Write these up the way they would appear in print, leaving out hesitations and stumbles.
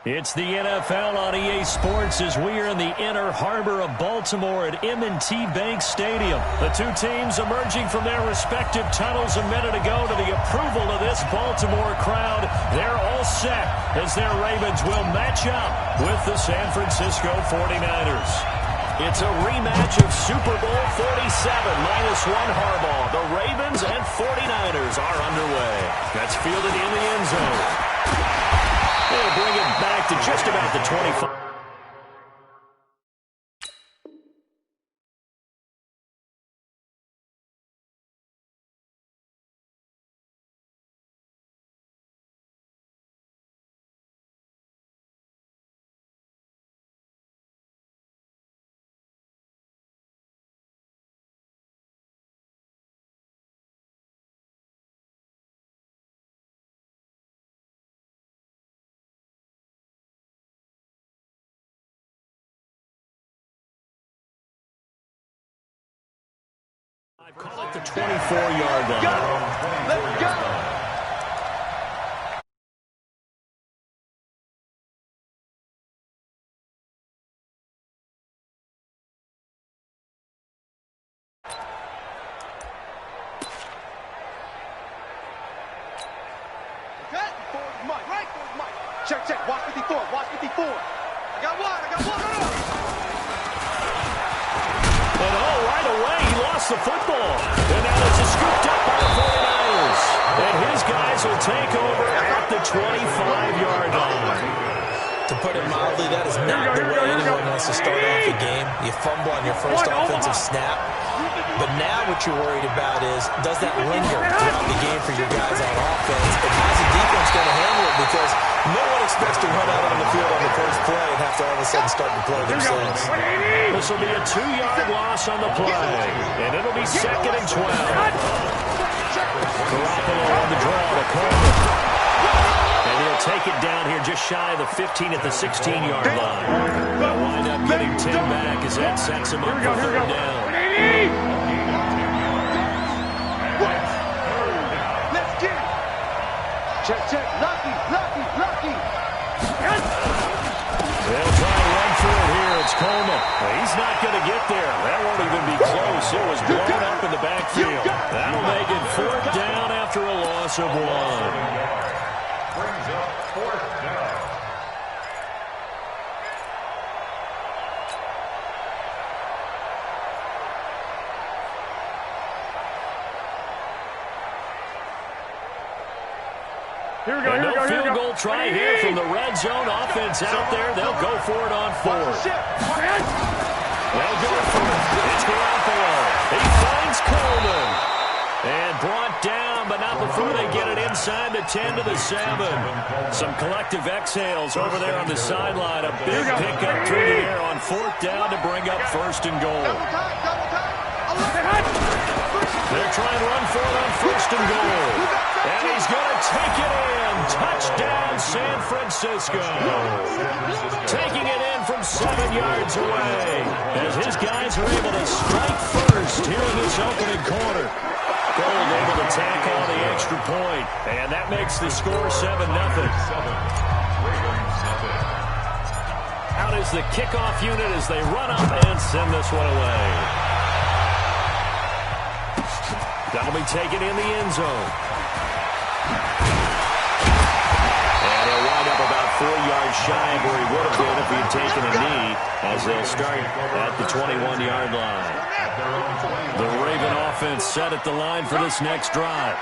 It's the NFL on EA Sports as we are in the inner harbor of Baltimore at M&T Bank Stadium. The two teams emerging from their respective tunnels a minute ago to the approval of this Baltimore crowd. They're all set as their Ravens will match up with the San Francisco 49ers. It's a rematch of Super Bowl 47 -1 Harbaugh. The Ravens and 49ers are underway. That's fielded in the end zone. They'll bring it back to just about the 25. Call it the 24-yard line. Let's go! Mike. Right, Mike. Check. Watch 54. I got one. And right away, he lost the football. And now it's a scooped up by the 49ers. And his guys will take over at the 25-yard line. To put it mildly, that is not the way anyone wants to start off a game. You fumble on your first offensive snap. But now what you're worried about is, does that linger throughout the game for your guys on offense? And how's the defense going to handle it? Because no one expects to run out on the field on the first play and have to all of a sudden start to play themselves. This will be a 2-yard loss on the play. And it'll be 2nd and 12. Garoppolo on the draw to Coleman. And he'll take it down here just shy of the 15 at the 16-yard line. They'll wind up getting 10 back as that sets him up for 3rd down. Let's get it. Check. Lucky. They'll try and run through it here. It's Coleman. He's not going to get there. That won't even be close. It was blown up in the backfield. That'll make it 4th down after a loss of 1. Brings up 4th down. Here we go. Field goal try here from the red zone. Offense out there. They'll go for it on 4th. They'll go for it. It's Garoppolo. He finds Coleman. And brought down, but not before they get it inside the 10 to the 7. Some collective exhales over there on the sideline. A big pickup through the air on 4th down to bring up 1st and goal. They're trying to run for it on 1st and goal. And he's going to take it in. Touchdown, San Francisco. Taking it in from 7 yards away. As his guys are able to strike first here in this opening quarter. Gold able to tack on the extra point. And that makes the score 7-0. Out is the kickoff unit as they run up and send this one away. That'll be taken in the end zone. And he'll wind up about 4 yards shy of where he would have been if he had taken a knee, as they'll start at the 21-yard line. The Raven offense set at the line for this next drive.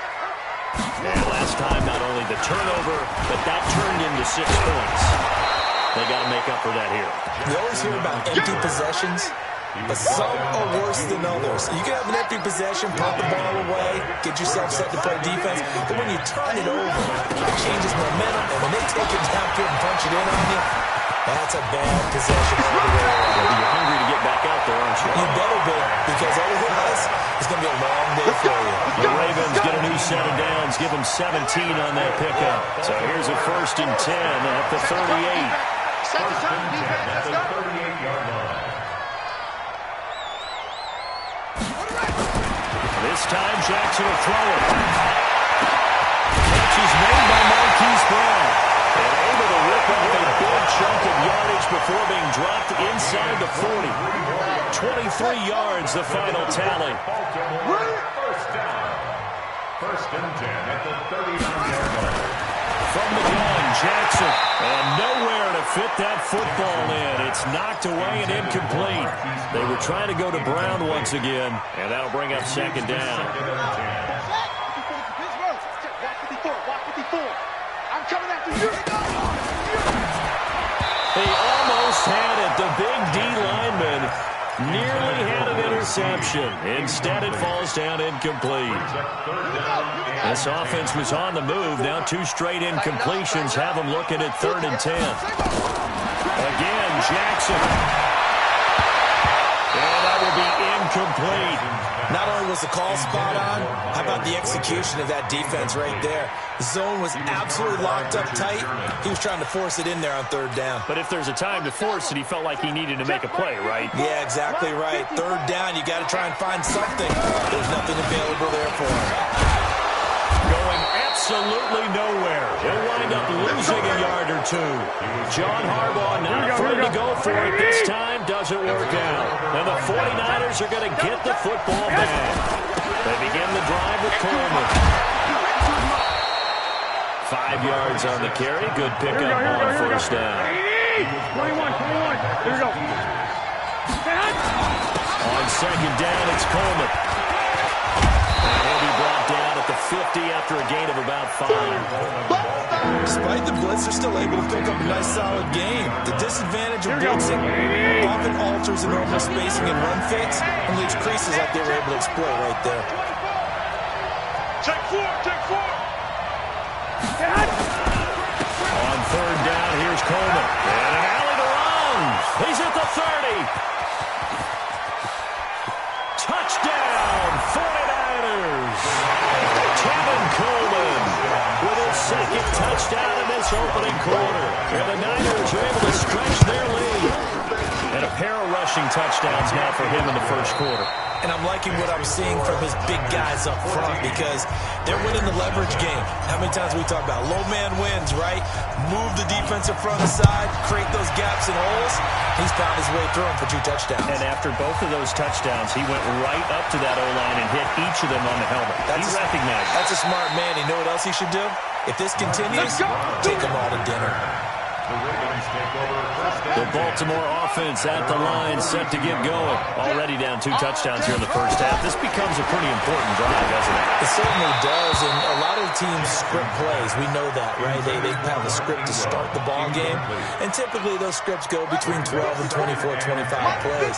And last time, not only the turnover, but that turned into 6 points. They got to make up for that here. You always hear about empty possessions, but some are worse than others. You can have an empty possession, pop the ball away, get yourself set to play defense, but when you turn it over, it changes momentum, and when they take it downfield and punch it in on you, that's a bad possession all the way around. You're hungry to get back out there, aren't you? You better be, because otherwise, it's going to be a long day for you. The Ravens get a new set of downs, give them 17 on that pickup. So here's a 1st and 10 at the 38. At the 38-yard line. This time, Jackson will throw it. Catch is made by Marquise Brown. And able to rip up a big before being dropped inside the 40. 23 yards, the final tally. First down. First and 10 at the 39-yard line. From the gun, Jackson. And nowhere to fit that football in. It's knocked away and incomplete. They were trying to go to Brown once again, and that'll bring up second down. I'm coming after you. They almost had it. The big D lineman nearly had an interception. Instead, it falls down incomplete. This offense was on the move. Now 2 straight incompletions have them looking at 3rd and 10. Again, Jackson. And that will be incomplete. Not only was the call spot on, how about the execution of that defense right there? The zone was absolutely locked up tight. He was trying to force it in there on 3rd down. But if there's a time to force it, he felt like he needed to make a play, right? Yeah, exactly right. 3rd down, you got to try and find something. There's nothing available there for him. Going absolutely nowhere. He'll wind up losing a yard or 2. John Harbaugh not afraid to go for it. This time doesn't work out. And the 49ers are going to get the football back. They begin the drive with Coleman. 5 yards on the carry. Good pickup on first down. 21. Here we go. On second down, it's Coleman. And he'll be brought down at the 50 after a gain of about 5. Despite the blitz, they're still able to pick up a nice, solid game. The disadvantage of blitzing often alters the normal spacing and run fits and leaves creases like they were able to exploit right there. Take 4. On 3rd down, here's Coleman. And an alley to run. He's at the 30. Touchdown, 49ers. Kevin Coleman with his 2nd touchdown in this opening quarter. And the Niners are able to stretch their lead. And a pair of rushing touchdowns now for him in the first quarter. And I'm liking what I'm seeing from his big guys up front because they're winning the leverage game. How many times we talk about low man wins, right? Move the defense in front of the side, create those gaps and holes. He's found his way through them for 2 touchdowns. And after both of those touchdowns, he went right up to that O-line and hit each of them on the helmet. He recognized it. That's a smart man. You know what else he should do? If this continues, take them all to dinner. The Baltimore offense at the line, set to get going. Already down 2 touchdowns here in the first half. This becomes a pretty important drive, doesn't it? It certainly does, and a lot of teams script plays. We know that, right? They have a script to start the ball game, and typically those scripts go between 12 and 24, 25 plays.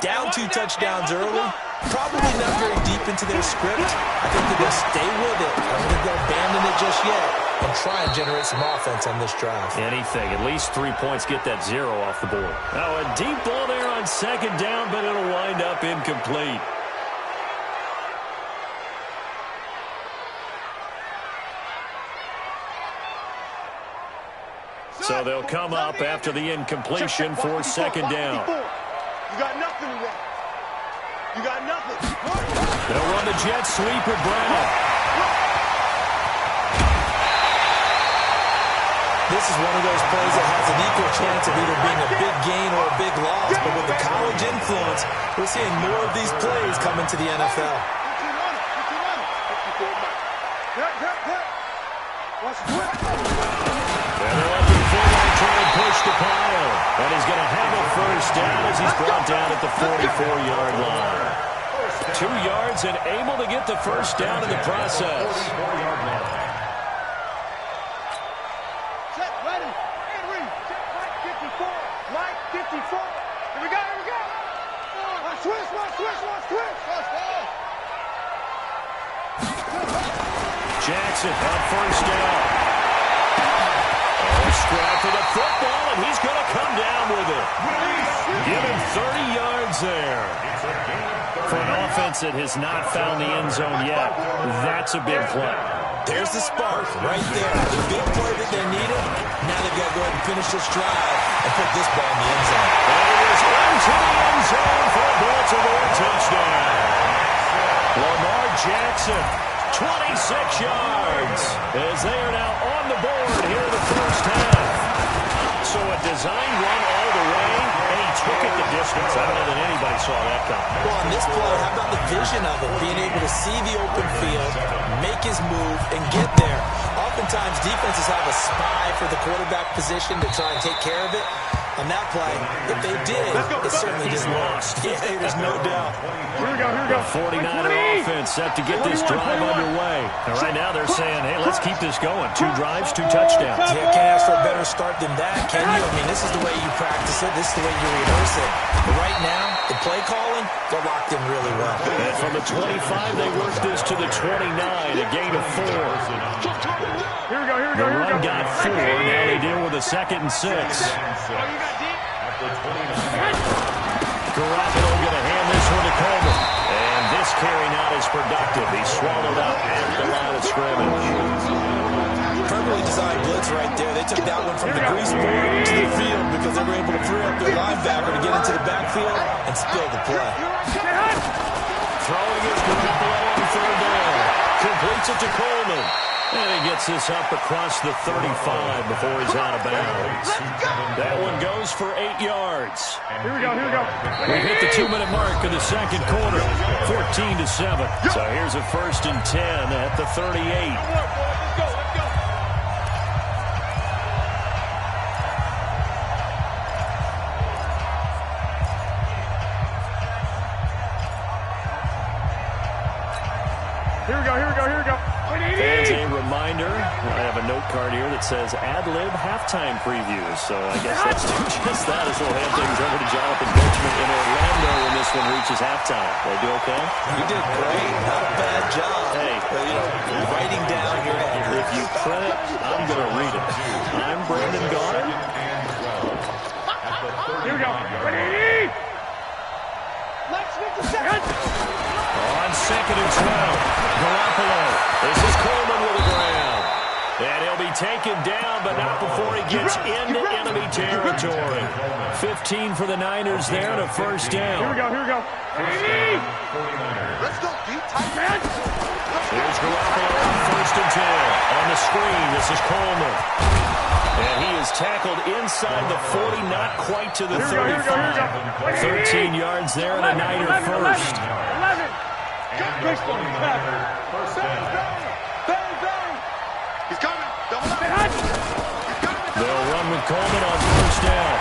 Down 2 touchdowns early, probably not very deep into their script. I think they're going to stay with it. I don't think they'll abandon it just yet and try and generate some offense on this drive. Anything. At least 3 points, get that 0 off the board. Now a deep ball there on second down, but it'll wind up incomplete. So they'll come up after the incompletion for second down. You got nothing to run. You got nothing. They'll run the jet sweep with Brown. This is one of those plays that has an equal chance of either being a big gain or a big loss. But with the college influence, we're seeing more of these plays come into the NFL. And they're looking forward, trying to push the pile. And he's going to have a first down as he's brought down at the 44-yard line. 2 yards and able to get the first down in the process. Set, ready, and read. Check, 54. Mike, 54. Here we go. Watch twist. Jackson on first down. Strap to the football, and he's going to come down with it. Give him 30 yards there. For an offense that has not found the end zone yet, that's a big play. There's the spark right there. The big play that they needed. Now they've got to go ahead and finish this drive and put this ball in the end zone. And it is into the end zone for a Baltimore touchdown. Lamar Jackson, 26 yards, as they are now on the board here in the first half. So a designed run all the way, and he took it the distance. I don't know that anybody saw that coming. Well, on this play, how about the vision of it? Being able to see the open field, make his move, and get there. Oftentimes, defenses have a spy for the quarterback position to try and take care of it. On that play, if they did, it certainly didn't work. Yeah, there's no doubt. Here we go, here we go. 49er offense set to get this drive underway. And right now they're saying, hey, let's keep this going. 2 drives, 2 touchdowns. Yeah, can't ask for a better start than that, can you? I mean, this is the way you practice it. This is the way you rehearse it. But right now, the play calling, they're locked in really well. And from the 25, they work this to the 29, a gain of 4. Here we go, here we The go, here we run go. got 4. Now they deal with a 2nd and 6. Garoppolo going to hand this one to Coleman. And this carry not as productive. He's swallowed up at the line of scrimmage. Perfectly designed blitz right there. They took that one from the grease board to the field because they were able to free up their linebacker to get into the backfield and spill the play. Throwing is Garoppolo on 3rd down. Completes it to Coleman. And he gets this up across the 35 before he's out of bounds. That one goes for 8 yards. Here we go, here we go. We hit the 2-minute mark of the 2nd quarter, 14-7. So here's a 1st and 10 at the 38. Here we go, here we go, here we go. As a reminder, I have a note card here that says ad-lib halftime previews. So I guess let's do just that as we'll hand things over to Jonathan Benjamin in Orlando when this one reaches halftime. They do okay? You did great. Not a bad job. Hey, writing down your answer. If you print it, I'm going to read it. I'm Brandon Gaudin. Here we go. 180. On 2nd and 12. Garoppolo. This is Coleman with the ground. And he'll be taken down, but not before he gets into enemy territory. 15 for the Niners there and a 1st down. Here we go, here we go. 80. Let's go, deep, tight man. Here's Garoppolo on 1st and 10. On the screen, this is Coleman. And he is tackled inside the 40, not quite to the 35. 13 yards there and a Niner 1st. 11. Bang, bang. He's coming. Double up. They'll run with Coleman on 1st down.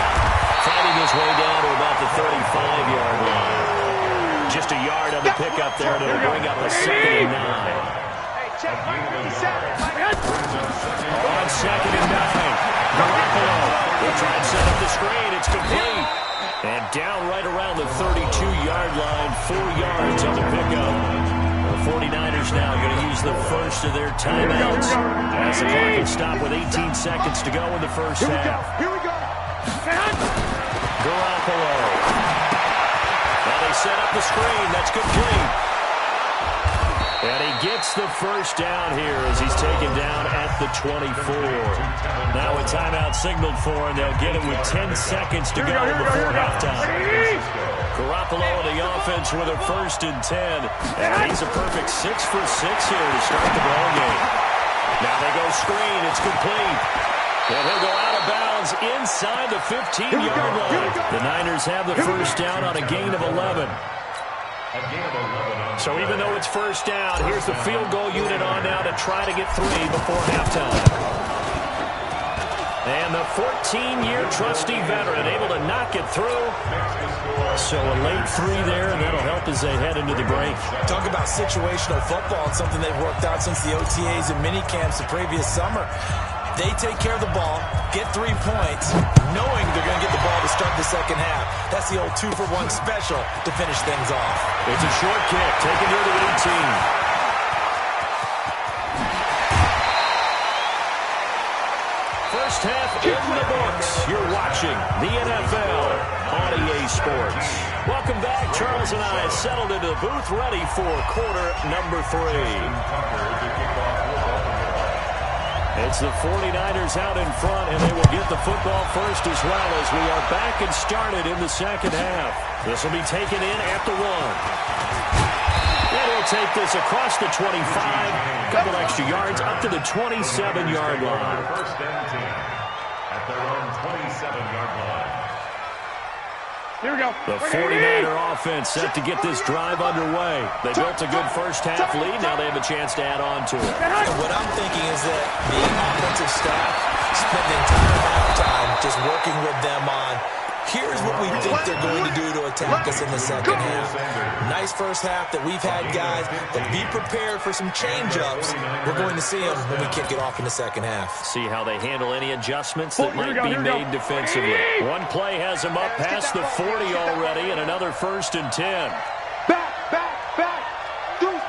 Fighting his way down to about the 35-yard line. Just a yard on the pickup there, and it'll bring up a 2nd and 9. Hey, check. On 2nd and 9. Garoppolo will try and set up the screen. It's complete. And down right around the 32-yard line. 4 yards on the pickup. The 49ers now going to use the first of their timeouts as the clock will stop with 18 seconds to go in the 1st half. Here we go. Garoppolo. Now they set up the screen. That's complete. And he gets the 1st down here as he's taken down at the 24. Now a timeout signaled for, and they'll get him with 10 seconds to go before halftime. Garoppolo on the offense with a 1st and 10. And he's a perfect 6 for 6 here to start the ball game. Now they go screen. It's complete. And he'll go out of bounds inside the 15-yard line. The Niners have the 1st down on a gain of 11. So even though it's 1st down, here's the field goal unit on now to try to get 3 before halftime. And the 14-year trusty veteran able to knock it through. So a late 3 there, and that'll help as they head into the break. Talk about situational football. It's something they've worked out since the OTAs and minicamps the previous summer. They take care of the ball, get 3 points, knowing they're going to get the ball to start the 2nd half. That's the old 2-for-1 special to finish things off. It's a short kick, taken near the 18. First half in the books. You're watching the NFL on EA Sports. Welcome back. Charles and I settled into the booth, ready for quarter number 3. It's the 49ers out in front, and they will get the football first as well as we are back and started in the 2nd half. This will be taken in at the 1. And he'll take this across the 25, a couple extra yards up to the 27-yard line. at their own 27-yard line. Here we go. The 49er offense set to get this drive underway. They built a good first-half lead. Now they have a chance to add on to it. And what I'm thinking is that the offensive staff spent the entire halftime just working with them on, here's what we think they're going to do to attack us in the second half. Nice first half that we've had, guys, but be prepared for some change-ups. We're going to see them when we kick it off in the second half. See how they handle any adjustments that might be made defensively. One play has them up past the 40 already, and another 1st and 10. Back. Deuce.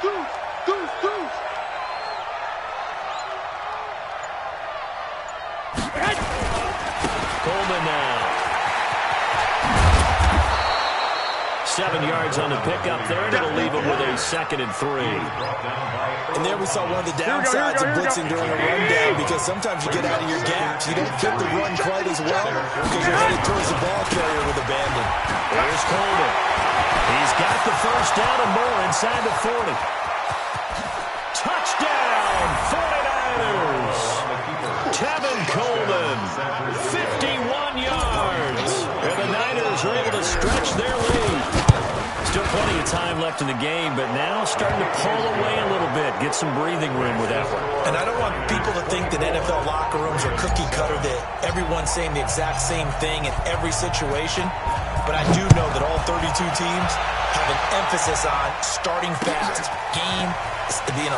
Coleman now. 7 yards on the pickup there, and it'll leave him with a 2nd and 3. And there we saw one of the downsides of blitzing during a rundown, because sometimes you get out of your gaps. You don't fit the run quite as well because you're headed towards the ball carrier with abandon. Here's Coleman. He's got the first down and more inside the 40. Touchdown, 49ers. Tevin Coleman, 51 yards. And the Niners are able to stretch their lead. Still plenty of time left in the game, but now starting to pull away a little bit, get some breathing room with that one. And I don't want people to think that NFL locker rooms are cookie cutter, that everyone's saying the exact same thing in every situation. But I do know that all 32 teams have an emphasis on starting fast. Game,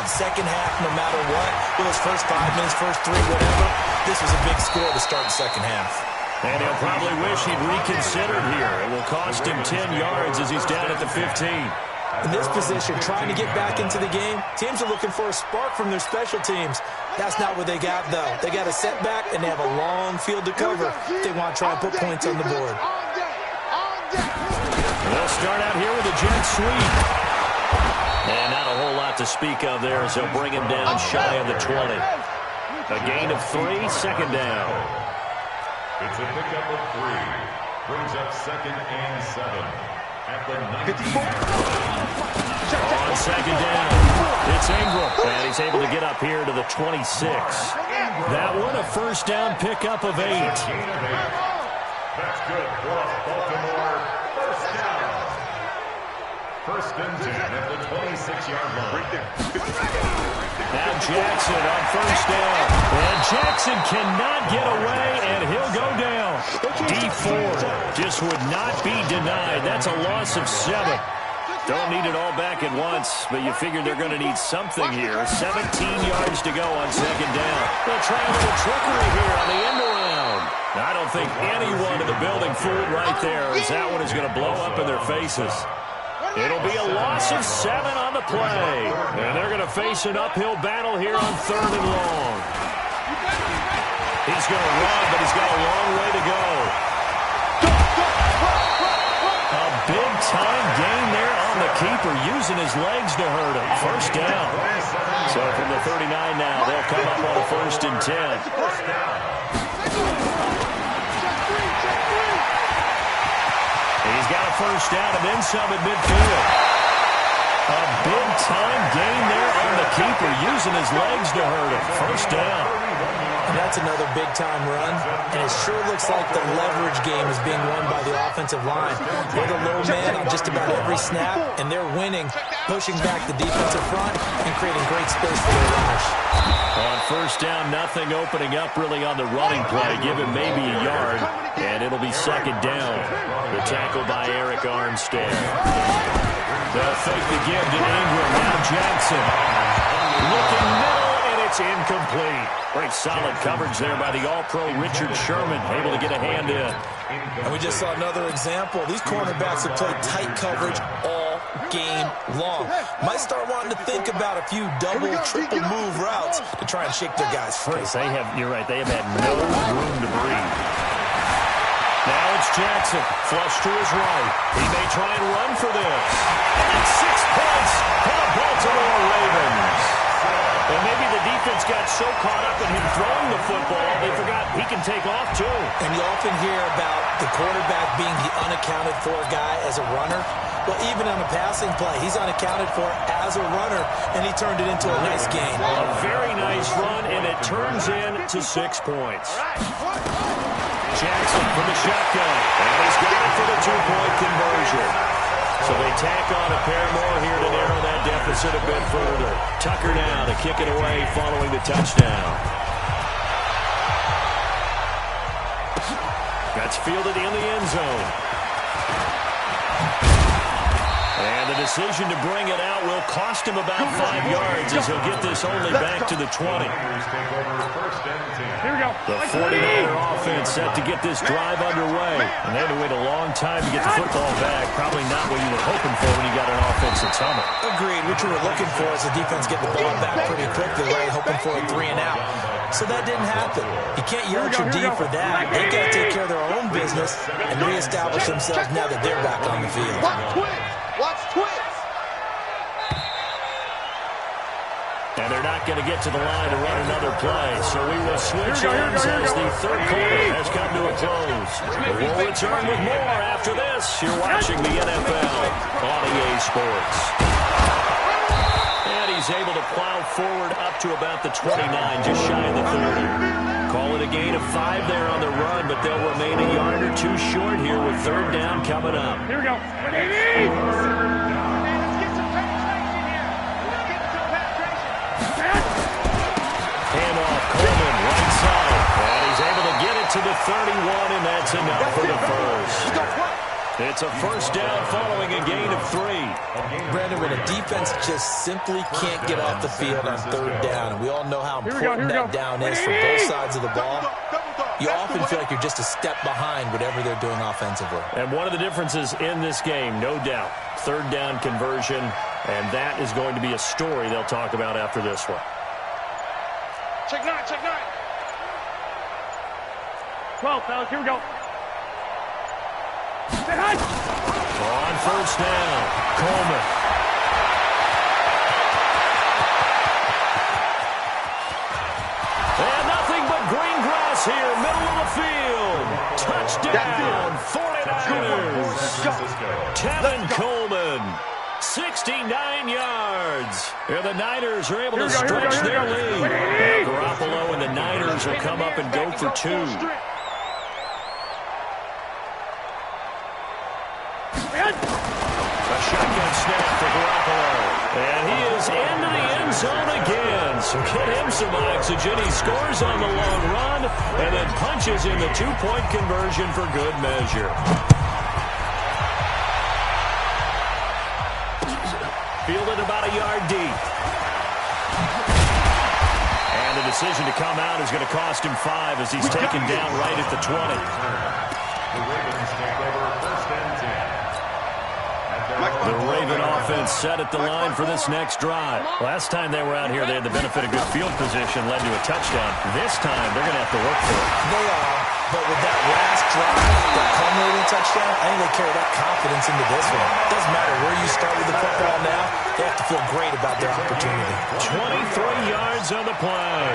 second half, no matter what. With those first 5 minutes, first 3, whatever. This was a big score to start the second half. And he'll probably wish he'd reconsidered here. It will cost him 10 yards as he's down at the 15. In this position, trying to get back into the game, teams are looking for a spark from their special teams. That's not what they got, though. They got a setback, and they have a long field to cover if they want to try and put points on the board. They'll start out here with a jet sweep. And not a whole lot to speak of there as they'll bring him down shy of the 20. A gain of 3, 2nd down. It's a pickup of 3. Brings up 2nd and 7. At the 19. On 2nd down, it's Ingram. And he's able to get up here to the 26. That one, a first down pickup of 8. That's good for Baltimore. First down. 1st and 10 at the 26-yard line. Now Jackson on first down. And Jackson cannot get away, and he'll go down. D4 just would not be denied. That's a loss of 7. Don't need it all back at once, but you figure they're going to need something here. 17 yards to go on 2nd down. They'll try a little trickery here on the end around. I don't think anyone in the building fooled right there, as that one is going to blow up in their faces. It'll be a loss of 7 on the play. And they're going to face an uphill battle here on 3rd and long. He's going to run, but he's got a long way to go. A big-time gain there on the keeper, using his legs to hurt him. First down. So from the 39 now, they'll come up on a 1st and 10. He's got a first down and then some at midfield. A big-time gain there on the keeper, using his legs to hurt him. First down. And that's another big-time run, and it sure looks like the leverage game is being won by the offensive line. They're the low man on just about every snap, and they're winning, pushing back the defensive front and creating great space for their runners. On first down, nothing opening up really on the running play. Give him maybe a yard, and it'll be 2nd down. The tackle by Eric Armstead. They'll fake the give to Ingram. Now Jackson. Looking middle, and it's incomplete. Great solid coverage there by the All-Pro Richard Sherman. Able to get a hand in. And we just saw another example. These cornerbacks have played tight coverage all game long. Might start wanting to think about a few double, triple move routes to try and shake their guys free. You're right, they have had no room to breathe. Now it's Jackson, flush to his right. He may try and run for this. And that's 6 points for the Baltimore Ravens. And maybe the defense got so caught up in him throwing the football, they forgot he can take off too. And you often hear about the quarterback being the unaccounted for guy as a runner. Well, even on a passing play, he's unaccounted for as a runner, and he turned it into a nice gain. A very nice run, and it turns into 6 points. Jackson from the shotgun. And he's got it for the two-point conversion. So they tack on a pair more here to narrow that deficit a bit further. Tucker now to kick it away following the touchdown. That's fielded in the end zone. And the decision to bring it out will cost him about 5 yards as he'll get this only back to the 20. Here we go. The 49er offense set to get this drive underway. And they had to wait a long time to get the football back. Probably not what you were hoping for when you got an offense that's humming. Agreed. What you were looking for is the defense getting the ball back pretty quickly, right? Hoping for a 3 and out. So that didn't happen. You can't yell at your D for that. They've got to take care of their own business and reestablish themselves now that they're back on the field. Watch twins. And they're not going to get to the line to run another play. So we will switch ends as the third quarter has come to a close. We'll return with more after this. You're watching the NFL on EA Sports. And he's able to plow forward up to about the 29, just shy of the 30. Call it a gain of 5 there on the run, but they'll remain a yard or two short here with third down coming up. Here we go. Handoff, Coleman, right side. And he's able to get it to the 31, and that's enough for the first. It's a first down following a gain of 3. Brandon, when a defense just simply can't get off the field on third down, and we all know how important that down is for both sides of the ball, you often feel like you're just a step behind whatever they're doing offensively. And one of the differences in this game, no doubt, third down conversion, and that is going to be a story they'll talk about after this one. Check 9, check 9. 12, fellas, here we go. On first down, Coleman. And nothing but green grass here, middle of the field. Touchdown, 49ers. Tevin Coleman, 69 yards. And the Niners are able to stretch their lead. Garoppolo and the Niners will come up and go for 2. A shotgun snap for Garoppolo. And he is into the end zone again. So get him some oxygen. He scores on the long run and then punches in the 2-point conversion for good measure. Fielded about a yard deep. And the decision to come out is going to cost him 5 as he's taken down right at the 20. The Ravens take over first and 10. The Raven offense set at the line for this next drive. Last time they were out here, they had the benefit of good field position, led to a touchdown. This time, they're going to have to work for it. They are, but with that last drive, that culminating touchdown, I think they carry that confidence into this one. It doesn't matter where you start with the football now, they have to feel great about their opportunity. 23 yards on the play.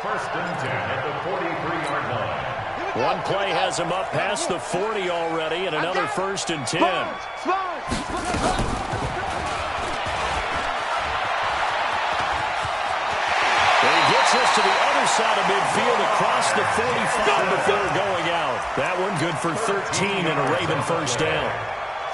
First and 10 at the 43-yard line. One play has him up past the 40 already, and another first and 10. He gets us to the other side of midfield across the 45 before going out. That one good for 13 and a Raven first down.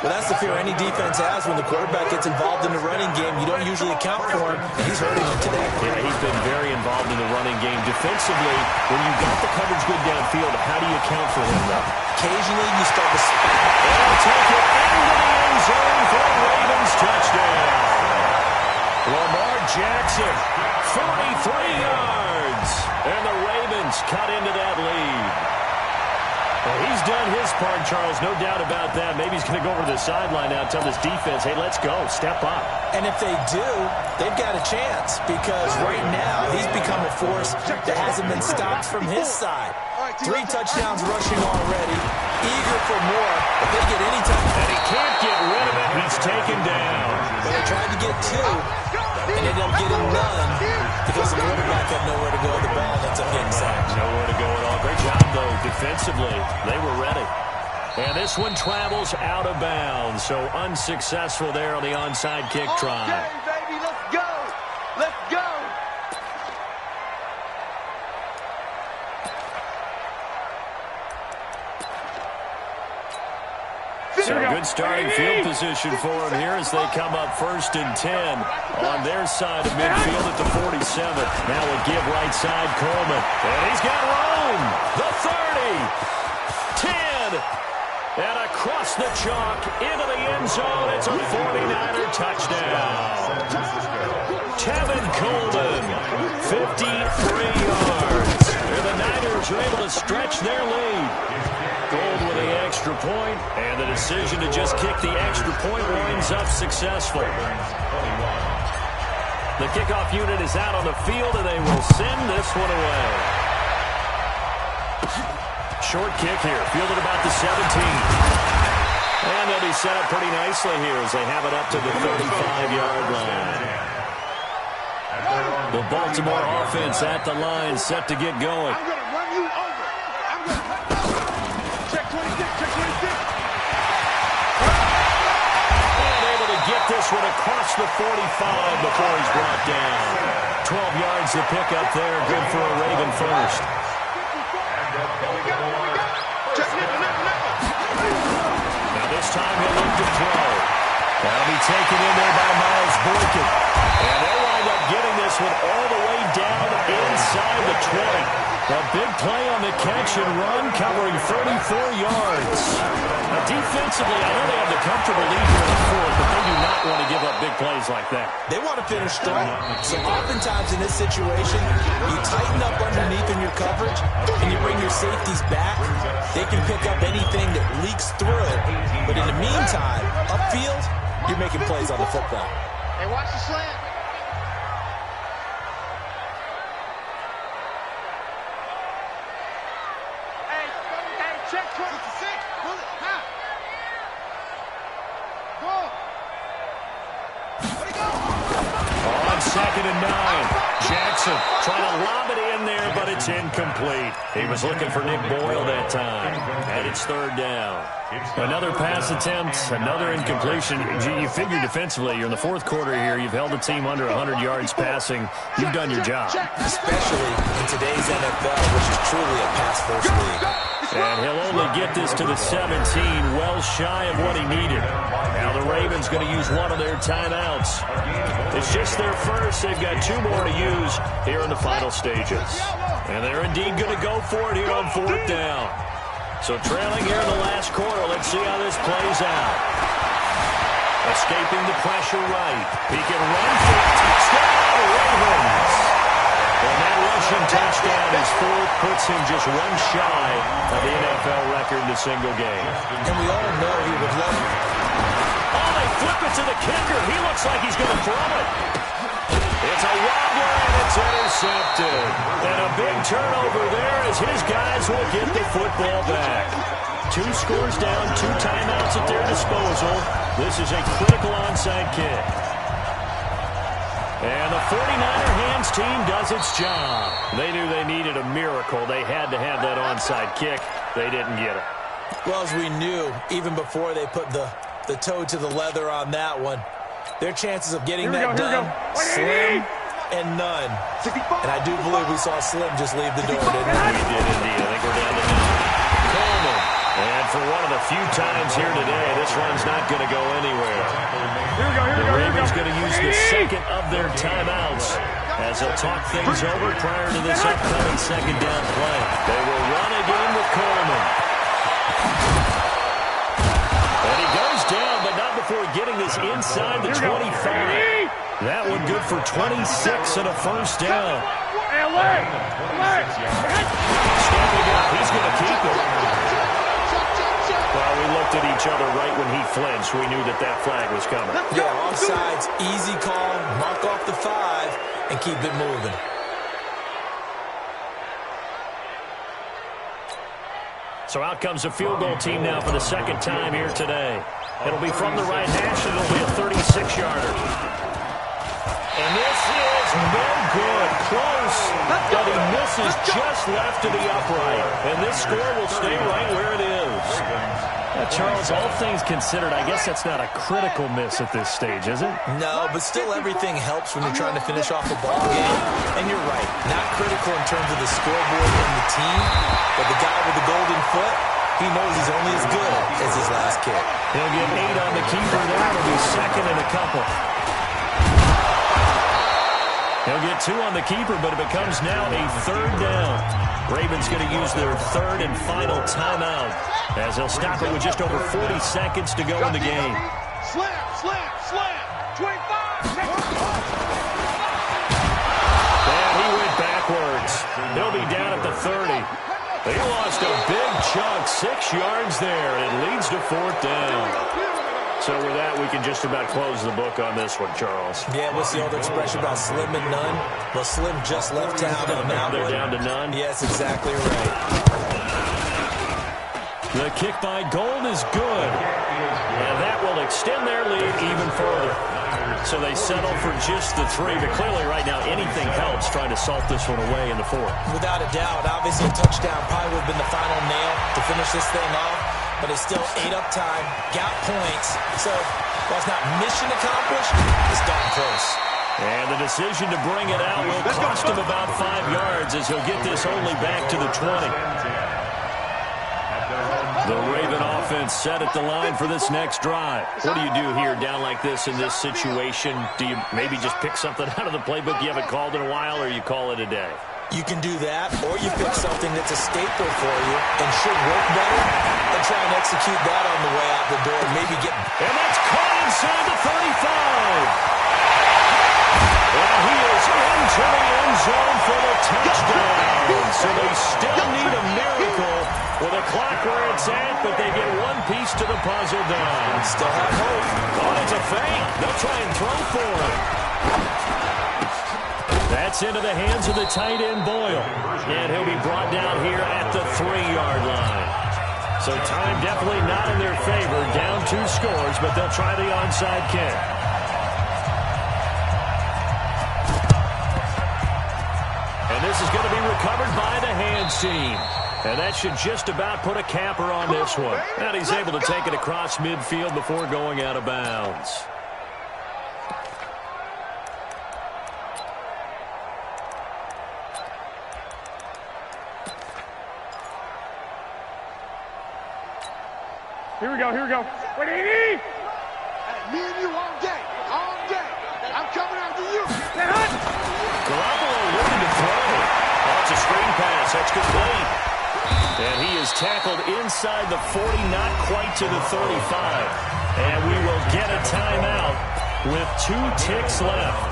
Well, that's the fear any defense has when the quarterback gets involved in the running game. You don't usually account for him, and he's hurting him today. Yeah, he's been very involved in the running game. Defensively, when you got the coverage good downfield, how do you account for him, though? Occasionally, you start to spot. They'll take it into the end zone for a Ravens touchdown. Lamar Jackson, 43 yards, and the Ravens cut into that lead. Well, he's done his part, Charles, no doubt about that. Maybe he's going to go over to the sideline now and tell this defense, hey, let's go, step up. And if they do, they've got a chance because right now he's become a force that hasn't been stopped from his side. 3 touchdowns rushing already, eager for more, but they get any time. And he can't get rid of it. He's taken down. But they tried to get 2, and ended up getting none because the quarterback had nowhere to go. The ball ends up getting sacked. Nowhere to go at all. Great job, though, defensively. They were ready. And this one travels out of bounds, so unsuccessful there on the onside kick try. Okay, baby, let's go. Let's go. So good starting field position for him here as they come up 1st and 10 on their side of midfield at the 47. Now a give right side, Coleman. And he's got room. The 30. 10. And across the chalk into the end zone. It's a 49er touchdown. Tevin Coleman, 53 yards. And the Niners are able to stretch their lead. Gold with the extra point, and the decision to just kick the extra point winds up successful. The kickoff unit is out on the field, and they will send this one away. Short kick here, fielded about the 17. And they'll be set up pretty nicely here as they have it up to the 35-yard line. The Baltimore offense at the line, set to get going. I'm going to run you over. I'm going to check 26, check 26. And able to get this one across the 45 before he's brought down. 12 yards to pick up there, good for a Raven first. Now this time he'll look to throw. That'll be taken in there by Miles Boykin. And they'll wind up getting this one all the way down inside the 20. A big play on the catch and run, covering 34 yards. Now defensively, I know they have the comfortable lead here in the fourth, but they do not want to give up big plays like that. They want to finish strong. So oftentimes in this situation, you tighten up underneath in your coverage, and you bring your safeties back. They can pick up anything that leaks through. But in the meantime, upfield, you're making plays on the football. Hey, watch the slant. Check 26. Pull it. Now. Go. Let it go. On 2nd and 9. Jackson trying to lob it in there, but it's incomplete. He was looking for Nick Boyle that time. And it's 3rd down. Another pass attempt, another incompletion. You figure defensively, you're in the 4th quarter here. You've held the team under 100 yards passing. You've done your job. Especially in today's NFL, which is truly a pass-first league. And he'll only get this to the 17, well shy of what he needed. Now the Ravens going to use one of their timeouts. It's just their first. They've got 2 more to use here in the final stages. And they're indeed going to go for it here on 4th down. So trailing here in the last quarter. Let's see how this plays out. Escaping the pressure right. He can run for a touchdown. Ravens. And that rushing touchdown, his 4th, puts him just one shy of the NFL record in a single game. And we all know he would love it. Oh, they flip it to the kicker. He looks like he's going to throw it. It's a wobbler, and it's intercepted. And a big turnover there as his guys will get the football back. 2 scores down, 2 timeouts at their disposal. This is a critical onside kick. And the 49er hands team does its job. They knew they needed a miracle. They had to have that onside kick. They didn't get it. Well, as we knew, even before they put the toe to the leather on that one, their chances of getting that done, slim and none. And I do believe we saw Slim just leave the door, didn't we? We did indeed. I think we're down to 9. Coleman. And for one of the few times here today, this run's not going to go anywhere. The Ravens going to use the 2nd of their timeouts as they'll talk things over prior to this upcoming 2nd down play. They will run again with Coleman. And he goes down, but not before getting this inside the 25. That one good for 26 and a 1st down. Stepping up, he's going to keep it. Well, we looked at each other right when he flinched. We knew that that flag was coming. Yeah, offsides, easy call, mark off the 5, and keep it moving. So out comes the field goal team now for the 2nd time here today. It'll be from the right hash, and it'll be a 36-yarder. And this is no good. Close, but he misses just left to the upright. And this score will stay right where it is. Charles, all things considered, I guess that's not a critical miss at this stage, is it? No, but still everything helps when you're trying to finish off a ball game. And you're right, not critical in terms of the scoreboard and the team, but the guy with the golden foot, he knows he's only as good as his last kick. He'll get 8 on the keeper there. It'll be second and a couple. He'll get 2 on the keeper, but it becomes now a third down. Ravens going to use their third and final timeout as they'll stop it with just over 40 seconds to go in the game. Slam, slam, slam. 25. And he went backwards. He'll be down at the 30. He lost a big chunk, 6 yards there. It leads to fourth down. So with that, we can just about close the book on this one, Charles. Yeah, what's the old expression about slim and none? Well, Slim just left town on that They're one. down to none. Yes, exactly right. The kick by Gold is good. And that will extend their lead even further. So they settle for just the 3. But clearly right now, anything helps trying to salt this one away in the 4th. Without a doubt, obviously a touchdown probably would have been the final nail to finish this thing off. But it's still 8 up time, got points. So while it's not mission accomplished, it's darn close. And the decision to bring it out will cost him about 5 yards as he'll get this only back to the 20. The Raven offense set at the line for this next drive. What do you do here down like this in this situation? Do you maybe just pick something out of the playbook you haven't called in a while, or you call it a day? You can do that, or you pick something that's a staple for you and should work better and try and execute that on the way out the door. Maybe get... And that's caught inside the 35. And he is into the end zone for the touchdown. So they still need a miracle with a clock where it's at, but they get one piece to the puzzle down. Still have hope. Oh, it's a fake. They'll try and throw for him. That's into the hands of the tight end, Boyle. And he'll be brought down here at the 3-yard line. So time definitely not in their favor. Down 2 scores, but they'll try the onside kick. And this is going to be recovered by the hands team. And that should just about put a capper on this one. And he's able to take it across midfield before going out of bounds. Here we go, here we go. Wait, Edie! Me and you all day. All day. I'm coming after you. Garoppolo looking to throw. Oh, it's a screen pass. That's complete. And he is tackled inside the 40, not quite to the 35. And we will get a timeout with 2 ticks left.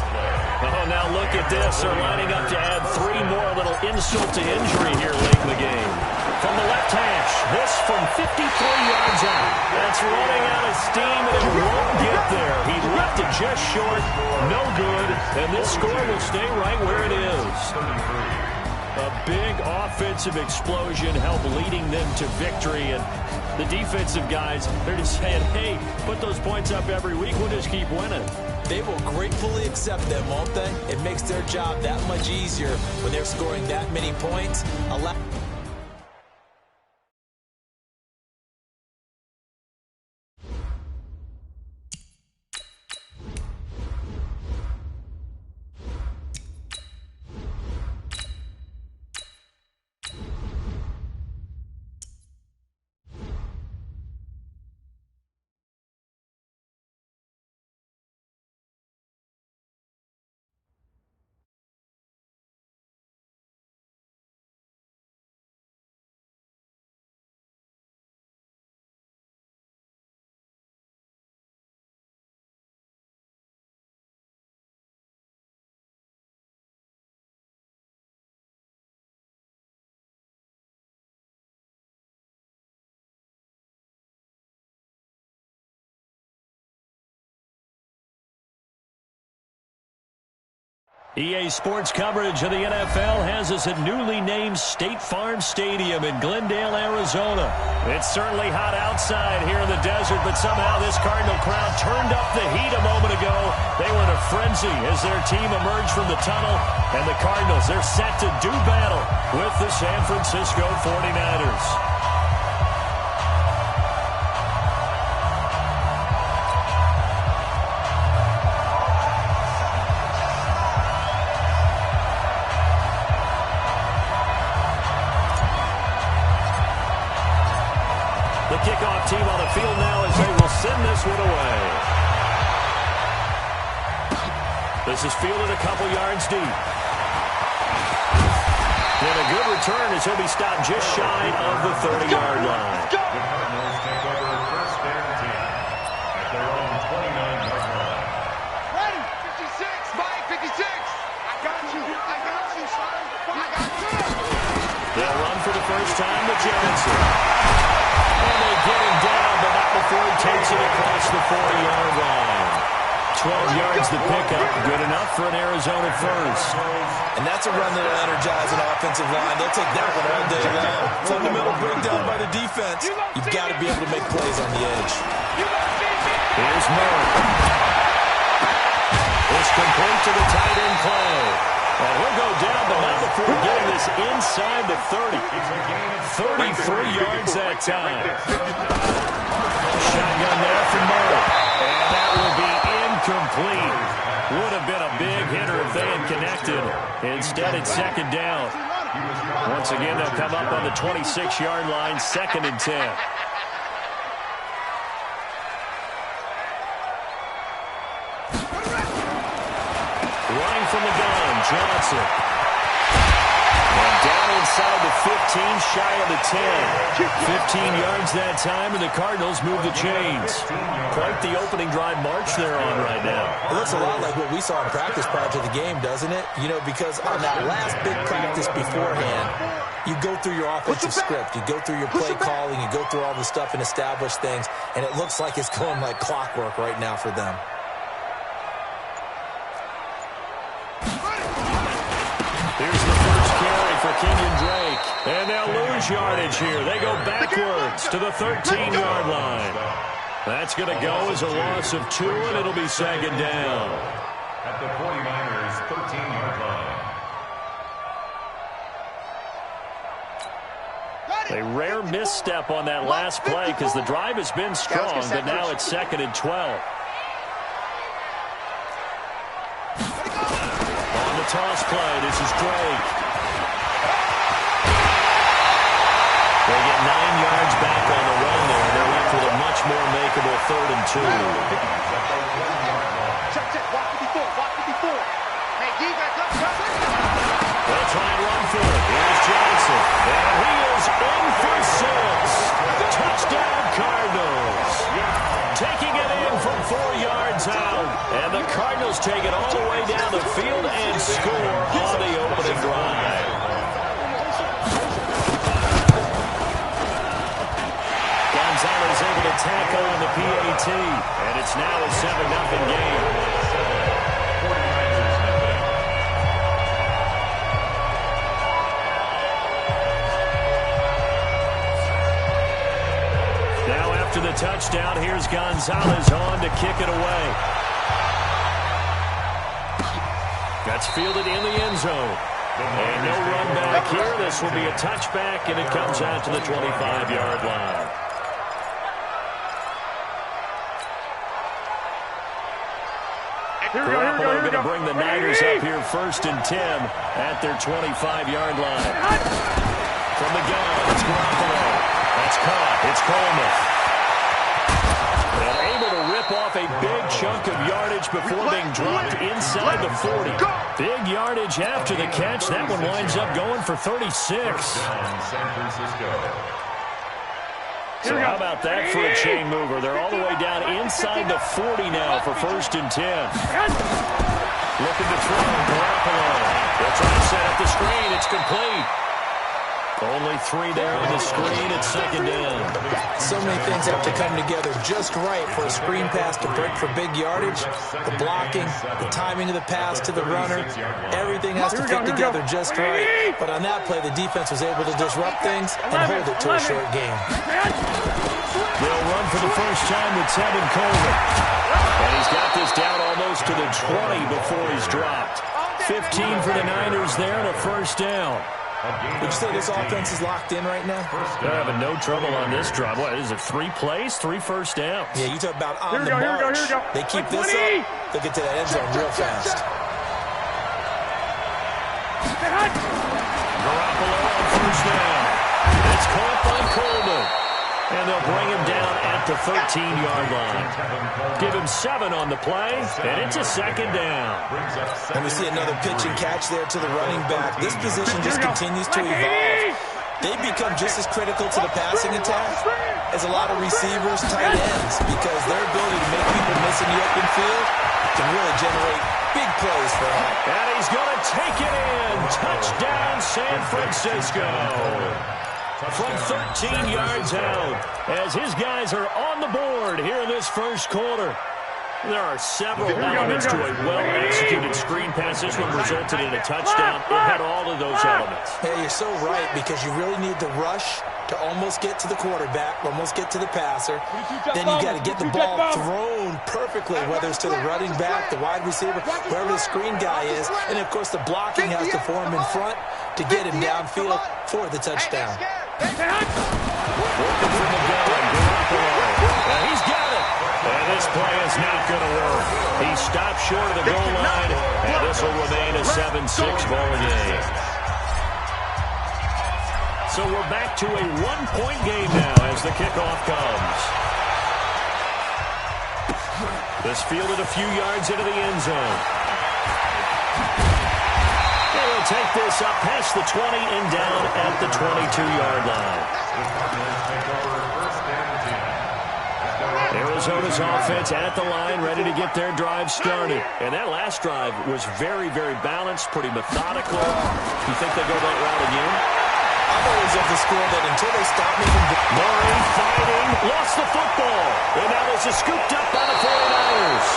Oh, now look at this. They're lining up to add 3 more. A little insult to injury here late in the game. From the left hash, this from 53 yards out. That's running out of steam, and it won't get there. He left it just short. No good. And this score will stay right where it is. A big offensive explosion helped leading them to victory. And the defensive guys, they're just saying, hey, put those points up every week. We'll just keep winning. They will gratefully accept them, won't they? It makes their job that much easier when they're scoring that many points. EA Sports coverage of the NFL has us at newly named State Farm Stadium in Glendale, Arizona. It's certainly hot outside here in the desert, but somehow this Cardinal crowd turned up the heat a moment ago. They were in a frenzy as their team emerged from the tunnel, and the Cardinals, they're set to do battle with the San Francisco 49ers. The kickoff team on the field now is send this one away. This is fielded a couple yards deep. And a good return as he'll be stopped just shy of the 30-yard line. The Cardinals take over first and 10 at their own 29-yard line. Ready? 56, Mike, 56. I got you, son. I got you. They'll run for the first time with Johnson. And they get him down, but not before he takes it across the 40-yard line. 12 yards to pick up. Good enough for an Arizona first. And that's a run that'll energize an offensive line. They'll take that one all day long. Fundamental breakdown by the defense. You've got to be able to make plays on the edge. Here's Murray. It's complete to the tight end play. And he'll go down, but not before getting this inside the 30. 33 yards that time. Shotgun there for Murray. And that will be incomplete. Would have been a big hitter if they had connected. Instead, it's second down. Once again, they'll come up on the 26-yard line, 2nd and 10. Running from the gun, Johnson. And down inside the 15, shy of the 10. 15 yards that time, and the Cardinals move the chains. Quite the opening drive march they're on right now. It looks a lot like what we saw in practice prior to the game, doesn't it? You know, because on that last big practice beforehand, you go through your offensive script, you go through your play calling, you go through all the stuff and establish things, and it looks like it's going like clockwork right now for them. Here's the first carry for Kenyon Drake. And they'll lose yardage here. They go backwards to the 13-yard line. That's going to go as a loss of 2, and it'll be second down. At the 49ers' 13-yard line. A rare misstep on that last play because the drive has been strong, but now it's 2nd and 12. On the toss play, this is Drake. They get 9 yards back on the run there. They're left with a much more makeable 3rd and 2. Check, walk 54. Hey, defense, let's go. They'll try and run for it. Here's Johnson. And he is in for 6. Touchdown, Cardinals. Taking it in from 4 yards out. And the Cardinals take it all the way down the field and score on the opening drive. Gonzalez able to tack on the PAT. And it's now a 7-0 game. To the touchdown, here's Gonzalez on to kick it away. That's fielded in the end zone. And no run back here. This will be a touchback, and it comes out to the 25-yard line. Garoppolo going to bring the Niners up here 1st and 10 at their 25-yard line. From the gun, it's Garoppolo. That's caught. It's Coleman. And able to rip off a big chunk of yardage before being dropped inside the 40. Big yardage after the catch. That one winds up going for 36. San Francisco. So how about that for a chain mover? They're all the way down inside the 40 now for 1st and 10. Looking to throw, Garoppolo. They'll try to set up the screen. It's complete. Only 3 there on the screen. It's 2nd down. So many things have to come together just right for a screen pass to break for big yardage. The blocking, the timing of the pass to the runner, everything has to fit together just right. But on that play, the defense was able to disrupt things and hold it to a short game. They'll run for the first time with Tevin Coleman. And he's got this down almost to the 20 before he's dropped. 15 for the Niners there and a first down. Would you say this offense is locked in right now? They're having no trouble on this drive. What is it, 3 plays, 3 first downs? Yeah, you talk about on the march. They keep this up, they'll get to that end zone real fast. Garoppolo on first down. It's caught by Coleman. And they'll bring him down at the 13-yard line. Give him 7 on the play, and it's a second down. And we see another pitch and catch there to the running back. This position just continues to evolve. They become just as critical to the passing attack as a lot of receivers, tight ends, because their ability to make people miss in the open field can really generate big plays for them. And he's going to take it in. Touchdown, San Francisco. From 13 yards out, as his guys are on the board here in this first quarter. There are several elements to a well-executed screen pass. This one resulted in a touchdown. It had all of those elements. Yeah, you're so right, because you really need the rush to almost get to the quarterback, almost get to the passer. Then you got to get the ball thrown perfectly, whether it's to the running back, the wide receiver, wherever the screen guy is. And, of course, the blocking has to form in front to get him downfield for the touchdown. Working from the gun, Garoppolo. He's got it. And this play is not going to work. He stopped short of the goal line, and this will remain a 7-6 ball game. So we're back to a one-point game now as the kickoff comes. This fielded a few yards into the end zone. And he'll take this up past the 20 and down at the 22-yard line. Arizona's offense at the line, ready to get their drive started. And that last drive was very, very balanced, pretty methodical. You think they go that route again? I'm always of the score that until they stop moving. Murray fighting, lost the football. And now this is scooped up by the 49ers.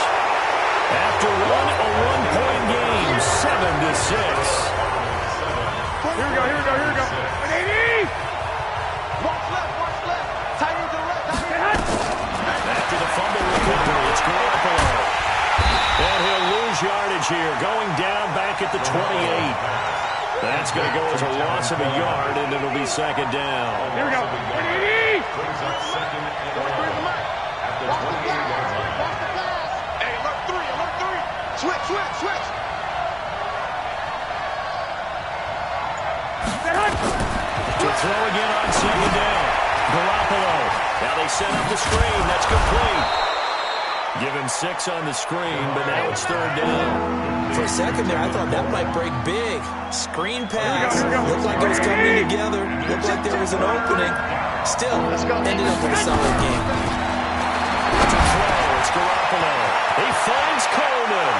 After a one-point game, 7-6. Here we go. Watch left. Tight end to the right. After the fumble recovery, it's Garoppolo. And he'll lose yardage here, going down back at the 28. That's going to go as a loss of a yard, and it'll be second down. Here we go. Hey, alert three. Switch. To throw again on second down. Garoppolo. Now they set up the screen. That's complete. Give him 6 on the screen, but now it's third down. For a second there, I thought that might break big. Screen pass. Looked like it was coming together. Looked like there was an opening. Still, ended up with a solid game. To throw, it's Garoppolo. He finds Coleman.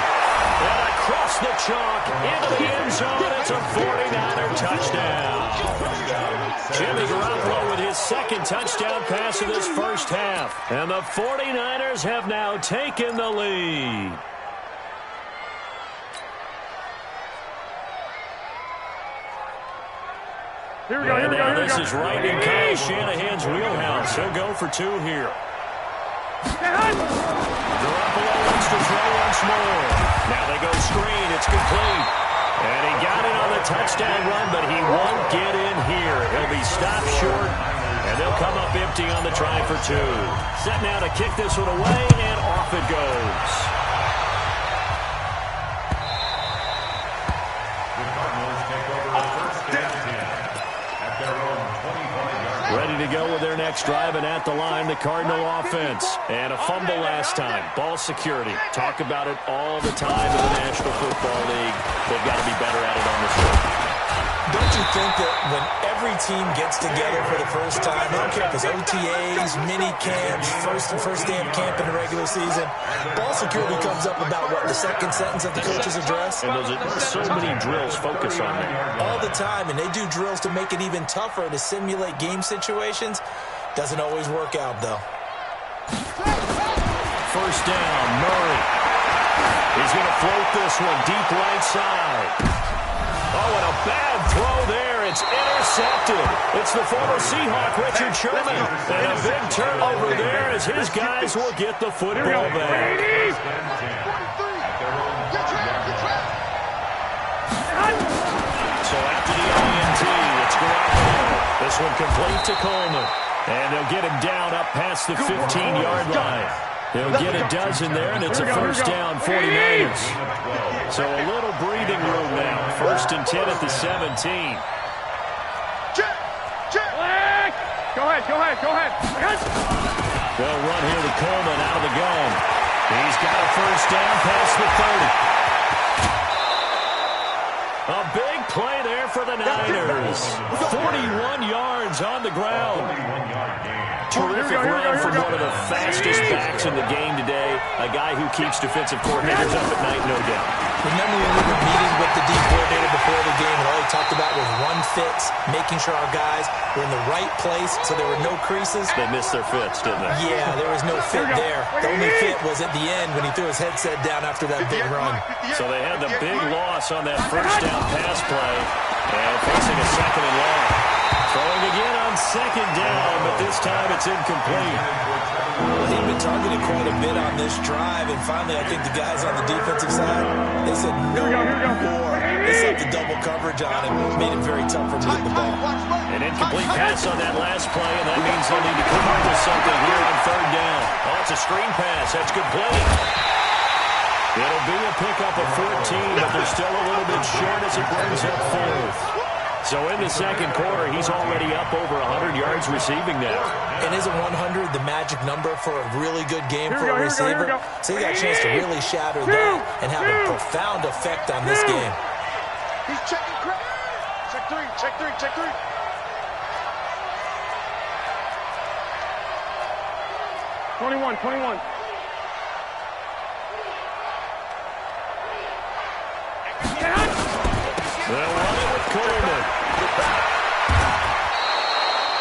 And across the chalk, into the end zone. It's a 49er touchdown. Jimmy Garoppolo with his second touchdown pass of this first half. And the 49ers have now taken the lead. Here we go. This is right in Kyle Shanahan's wheelhouse. He'll go for 2 here. Garoppolo wants to throw once more. Now they go screen. It's complete. And he got it on the touchdown run, but he won't get in here. He'll be stopped short, and they'll come up empty on the try for 2. Set now to kick this one away, and off it goes. Ready to go with their next drive, and at the line, the Cardinal offense. And a fumble last time. Ball security. Talk about it all the time in the National Football League. They've got to be better at it on this one. Don't you think that when every team gets together for the first time, I don't care if it's OTAs, mini camps, first day of camp in the regular season, ball security comes up about, what, the second sentence of the coach's address? And so many drills focus on that. All the time, and they do drills to make it even tougher to simulate game situations. Doesn't always work out, though. First down, Murray. He's going to float this one deep right side. Oh, and a bad throw there. It's intercepted. It's the former Seahawk, Richard Sherman. And a big turnover there as his guys will get the football back. So after the INT, it's Garoppolo. This one complete to Coleman. And they'll get him down up past the 15-yard line. They'll get a dozen there, and it's a first down, 49ers. So a little breathing room now. First and 10 at the 17. Go ahead. They'll run here with Coleman out of the gun. He's got a first down past the 30. A big play there for the Niners. 41 yards on the ground. Terrific run from one of the fastest backs in the game today. A guy who keeps defensive coordinators up at night, no doubt. Remember when we were meeting with the D coordinator before the game, and all he talked about was run fits, making sure our guys were in the right place so there were no creases. They missed their fits, didn't they? Yeah, there was no fit there. The only fit was at the end when he threw his headset down after that big run. So they had the big loss on that first down pass play, and facing a second and long. Throwing again on second down, but this time it's incomplete. Well, he'd been targeted quite a bit on this drive, and finally I think the guys on the defensive side, they said no more. They set the double coverage on him, made it very tough for him to get the ball. An incomplete pass on that last play, and that means they'll need to come up with something here on third down. Oh, it's a screen pass. That's good play. It'll be a pickup of 14, but they're still a little bit short as it brings up fourth. So in the second quarter, he's already up over 100 yards receiving now. And isn't 100 the magic number for a really good game for a receiver? So he got a chance to really shatter that and have a profound effect on this game. He's checking credit. Check three. 21. They'll run it with Coleman.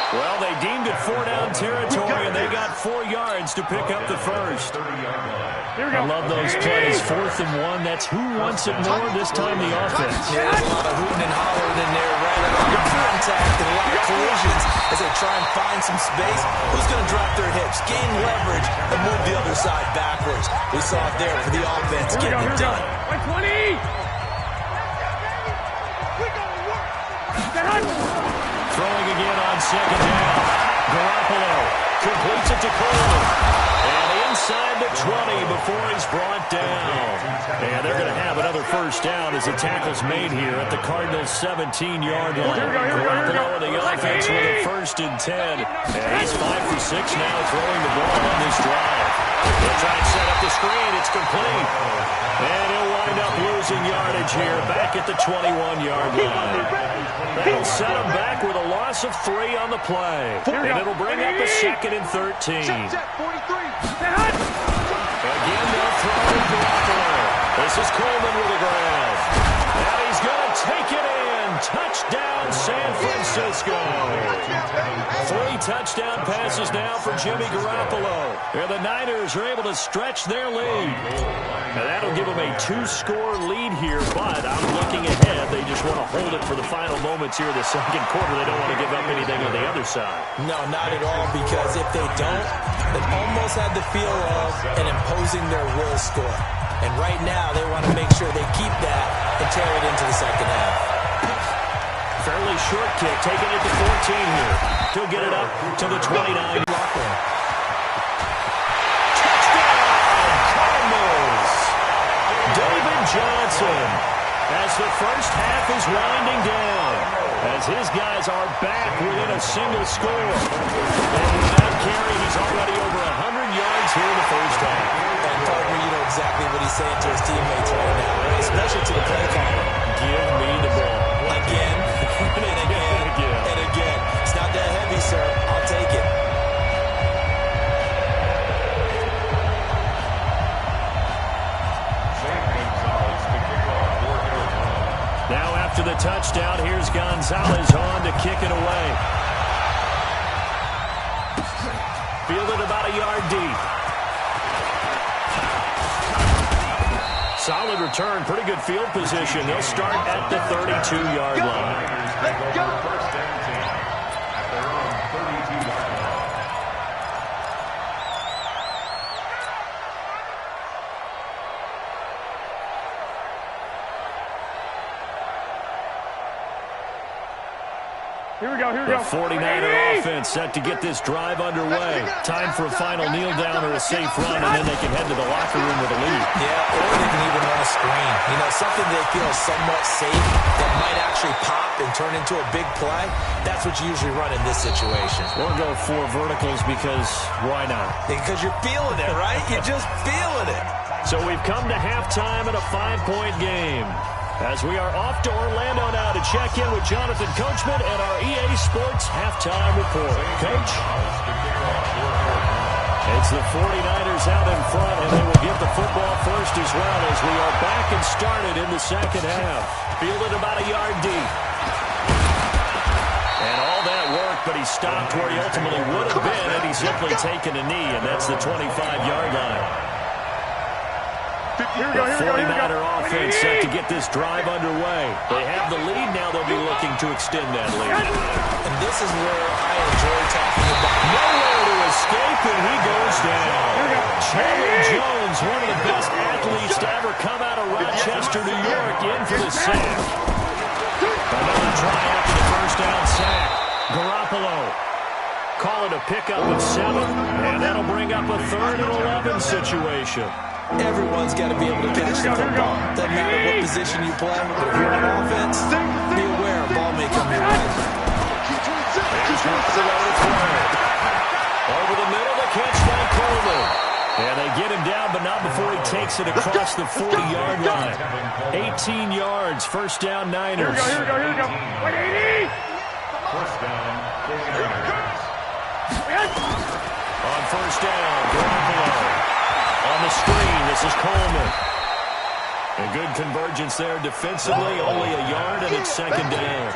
Well, they deemed it 4-down territory, and they got 4 yards to pick up the first. I love those plays. 4th and 1. That's who wants it more this time, the offense. Yeah, there's a lot of hooting and hollering in there, right? Under contact and a lot of collisions as they try and find some space. Who's going to drop their hips, gain leverage, and move the other side backwards? We saw it there for the offense getting it done. 20. Throwing again on second down. Garoppolo completes it to Coleman. And inside the 20 before he's brought down. And they're going to have another first down as the tackle's made here at the Cardinals' 17-yard line. Garoppolo in the offense with a 1st and 10. And he's 5 for 6 now throwing the ball on this drive. They'll try and set up the screen. It's complete. And he'll wind up losing yardage here back at the 21-yard line. That'll set him back with a loss of 3 on the play. And it'll bring up a 2nd and 13. Check, 43. Again, they'll throw to Garoppolo. This is Coleman with the grab. And he's going to take it in. Touchdown, San Francisco. 3 touchdown passes now for Jimmy Garoppolo. And the Niners are able to stretch their lead. And that'll give them a 2-score lead here, but I'm looking ahead. They just want to hold it for the final moments here in the second quarter. They don't want to give up anything on the other side. No, not at all, because if they don't, it almost had the feel of an imposing their will score. And right now, they want to make sure they keep that and carry it into the second half. Fairly short kick, taking it to 14 here. He'll get it up to the 29. Touchdown, Cardinals! David Johnson, as the first half is winding down, as his guys are back within a single score. And with that carry, he's already over 100 yards here in the first half. And partner, you know exactly what he's saying to his teammates right now, right? Especially to the play caller. Give me the ball. Again, and again, and again. It's not that heavy, sir. I'll take it. Now after the touchdown, here's Gonzalez on to kick it away. Fielded about a yard deep. Solid return, pretty good field position. They'll start at the 32-yard line. Let's go. First down team at their own 32-yard line. Here we go. The 49er offense set to get this drive underway. Time for a final kneel down or a safe run, and then they can head to the locker room with a lead. Yeah, or they can even run a screen. You know, something they feel is somewhat safe that might actually pop and turn into a big play. That's what you usually run in this situation. Or go 4 verticals because why not? Because you're feeling it, right? You're just feeling it. So we've come to halftime in a 5-point game. As we are off to Orlando now to check in with Jonathan Coachman and our EA Sports halftime report. Coach? It's the 49ers out in front, and they will get the football first as well as we are back and started in the second half. Fielded about a yard deep. And all that work, but he stopped where he ultimately would have been had he simply taken a knee, and that's the 25-yard line. The 49er offense set to get this drive underway. They have the lead now. They'll be looking to extend that lead. And this is where I enjoy talking about. Nowhere to escape, and he goes down. Chandler Jones, one of the best athletes to ever come out of Rochester, New York, in for the sack. Another try after the first down sack. Garoppolo. Call it a pickup of 7, and that'll bring up a 3rd and 11 situation. Everyone's got to be able to catch the football. Doesn't matter what position you play, but if you're on offense, be aware a ball may come your way. Over the middle, the catch by Coleman. And they get him down, but not before he takes it across the 40-yard line. 18 yards, first down Niners. Here we go. 180! First down, 49ers. On first down, Garoppolo. On the screen, this is Coleman. A good convergence there defensively, only a yard, and it's second down.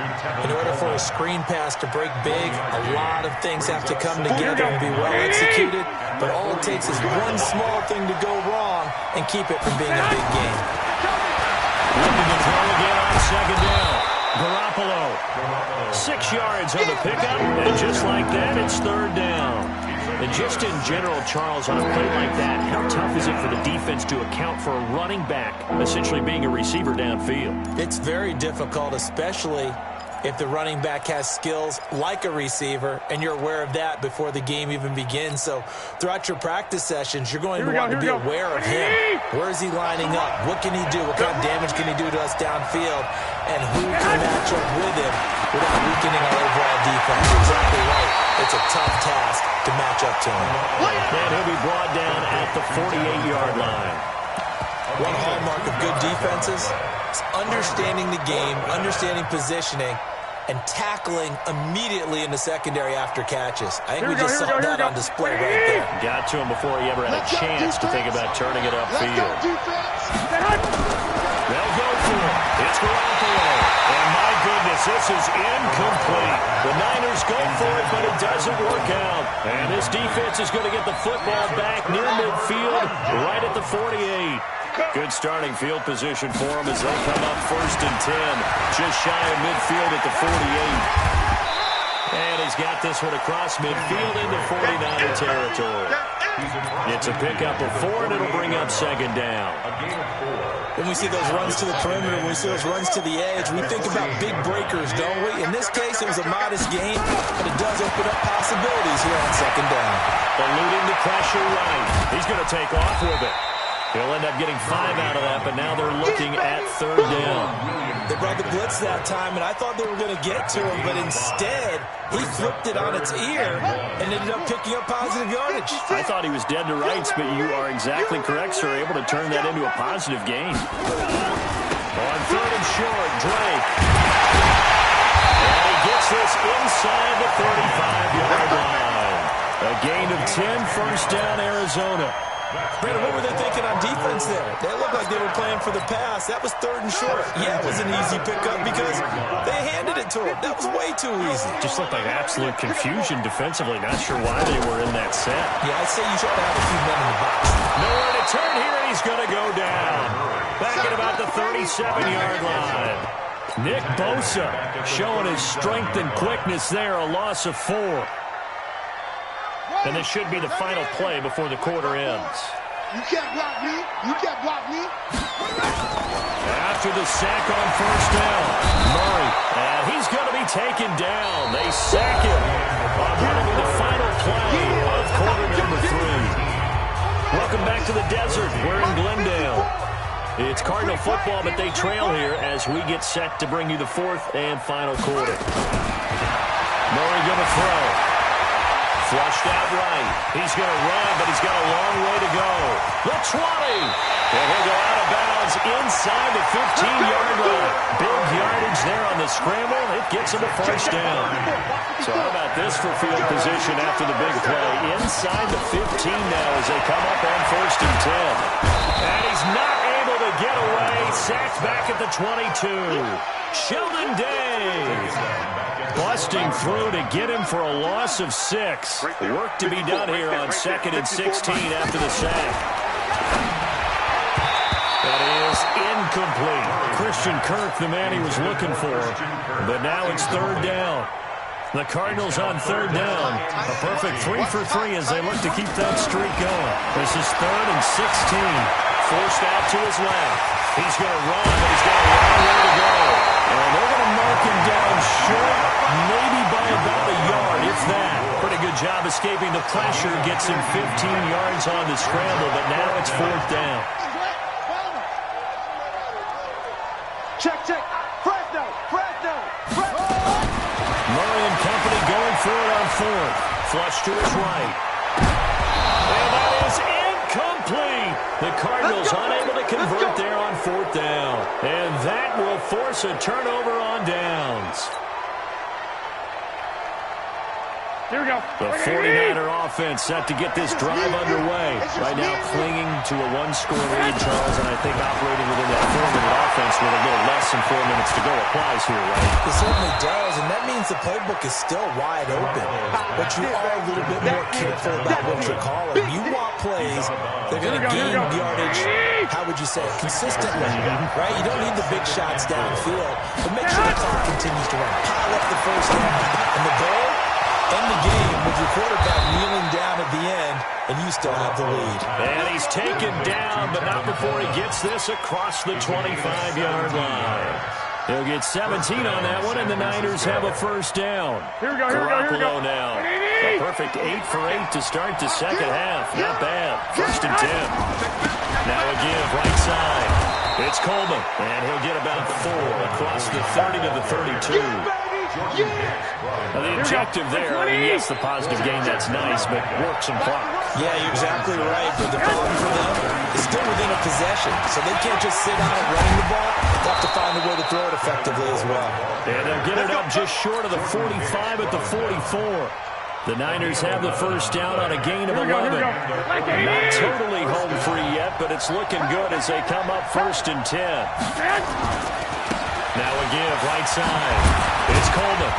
In order for a screen pass to break big, a lot of things have to come together and be well executed, but all it takes is one small thing to go wrong and keep it from being a big game. Looking to throw again on second down. Garoppolo. 6 yards on the pickup, and just like that, it's third down. And just in general, Charles, on a play like that, how tough is it for the defense to account for a running back essentially being a receiver downfield? It's very difficult, especially if the running back has skills like a receiver, and you're aware of that before the game even begins. So throughout your practice sessions, you're going to want to be aware of him. Where is he lining up? What can he do? What kind of damage can he do to us downfield? And who can match up with him without weakening our overall defense? Exactly right. It's a tough task to match up to him. And he'll be brought down at the 48-yard line. One hallmark of good defenses is understanding the game, understanding positioning, and tackling immediately in the secondary after catches. I think we just saw that on display right there. Got to him before he ever had a chance to think about turning it upfield. They'll go for it. It's Garoppolo. And my goodness, this is incomplete. The Niners go for it, but it doesn't work out. And this defense is going to get the football back near midfield, right at the 48. Good starting field position for them as they come up first and 10. Just shy of midfield at the 48. And he's got this one across midfield into 49er territory. It's a pickup of 4, and it'll bring up second down. When we see those runs to the perimeter, when we see those runs to the edge, we think about big breakers, don't we? In this case, it was a modest gain, but it does open up possibilities here on second down. Eluding the pressure right. He's going to take off with it. He'll end up getting 5 out of that, but now they're looking at third down. They brought the blitz that time, and I thought they were going to get to him, but instead, he flipped it on its ear and ended up picking up positive yardage. I thought he was dead to rights, but you are exactly correct, sir. Able to turn that into a positive gain. On third and short, Drake. And he gets this inside the 35-yard line. A gain of 10, first down, Arizona. Brandon, what were they thinking on defense there? They looked like they were playing for the pass. That was third and short. Yeah, it was an easy pickup because they handed it to him. That was way too easy. Just looked like absolute confusion defensively. Not sure why they were in that set. Yeah, I'd say you try to have a few men in the box. Nowhere to turn here, and he's going to go down. Back at about the 37-yard line. Nick Bosa showing his strength and quickness there, a loss of 4. And this should be the final play before the quarter ends. You can't block me. You can't block me. After the sack on first down, Murray, and he's going to be taken down. They sack him on what will be the final play of quarter number 3. Welcome back to the desert. We're in Glendale. It's Cardinal football, but they trail here as we get set to bring you the 4th and final quarter. Murray going to throw. Flushed out right. He's going to run, but he's got a long way to go. The 20. And he'll go out of bounds inside the 15-yard line. Big yardage there on the scramble. It gets him a first down. So how about this for field position after the big play? Inside the 15 now as they come up on 1st and 10. And he's not able to get away. Sacked back at the 22. Sheldon Day busting through to get him for a loss of 6. Work to be done here on 2nd and 16 after the sack. That is incomplete. Christian Kirk, the man he was looking for. But now it's 3rd down. The Cardinals on 3rd down. A perfect 3 for 3 as they look to keep that streak going. This is 3rd and 16. Forced out to his left. He's going to run, but he's got a long way to go. And they're going to mark him down short, maybe by about a yard, if that. Pretty good job escaping the pressure. Gets him 15 yards on the scramble, but now it's 4th down. Check, check. Fresno, Fresno, Fresno. Murray and company going for it on 4th. Flush to his right. And that is incomplete. The Cardinals unable to convert there on 4th down. And that will force a turnover on downs. Here we go. The 49er offense set to get this drive underway. Right now clinging to a 1-score lead, Charles, and I think operating within that 4-minute offense with a little less than 4 minutes to go applies here, right? It certainly does, and that means the playbook is still wide open. But you are a little bit more careful about what you're calling. You want plays that are going to gain yardage, how would you say it, consistently, right? You don't need the big shots downfield, but make sure the clock continues to run. Pile up the first down, and the goal? End the game with your quarterback kneeling down at the end, and you still have the lead. And he's taken down, but not before he gets this across the 25-yard line. He'll get 17 on that one, and the Niners have a first down. Here we go, here we go, here we go. Now. A perfect 8 for 8 to start the second half. Not bad. 1st and 10. Now a give, right side. It's Coleman, and he'll get about 4 across the 30 to the 32. Now the objective there, I mean, yes, the positive gain, that's nice, but work some clock. Yeah, you're exactly right, but the problem for them is still within a possession, so they can't just sit on it running the ball. They have to find a way to throw it effectively as well. And they'll get it up just short of the 45 at the 44. The Niners have the first down on a gain of 11. Not totally home free yet, but it's looking good as they come up 1st and 10. Now a give, right side. It's Coleman.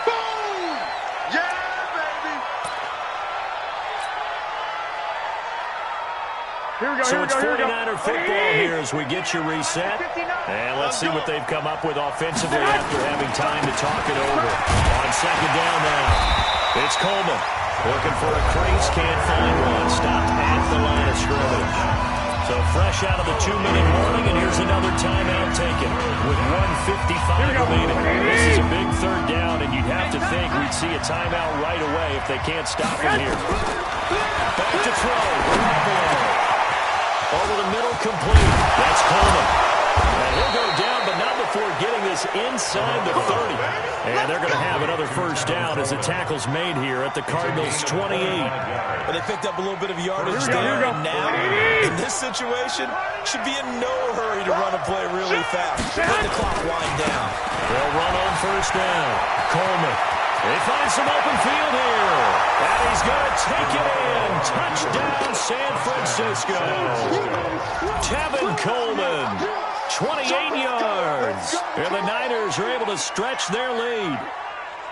Boom! Yeah, baby! Here we go, So here we it's go, here we go. 49er football here as we get you reset. And let's see what they've come up with offensively after having time to talk it over. On 2nd down now. It's Coleman. Looking for a crease, can't find one. Stopped at the line of scrimmage. So fresh out of the 2-minute warning, and here's another timeout taken with 1:55 remaining. This is a big 3rd down, and you'd have to think we'd see a timeout right away if they can't stop him here. Back to throw. Over the middle, complete. That's Coleman. And he'll go down, but not before getting this inside the 30. And they're going to have another first down as the tackle's made here at the Cardinals' 28. And they picked up a little bit of yardage there, and now, in this situation, should be in no hurry to run a play really fast. Let the clock wind down. They'll run on first down. Coleman. They find some open field here. And he's going to take it in. Touchdown, San Francisco. Tevin Coleman, 28 yards. And the Niners are able to stretch their lead.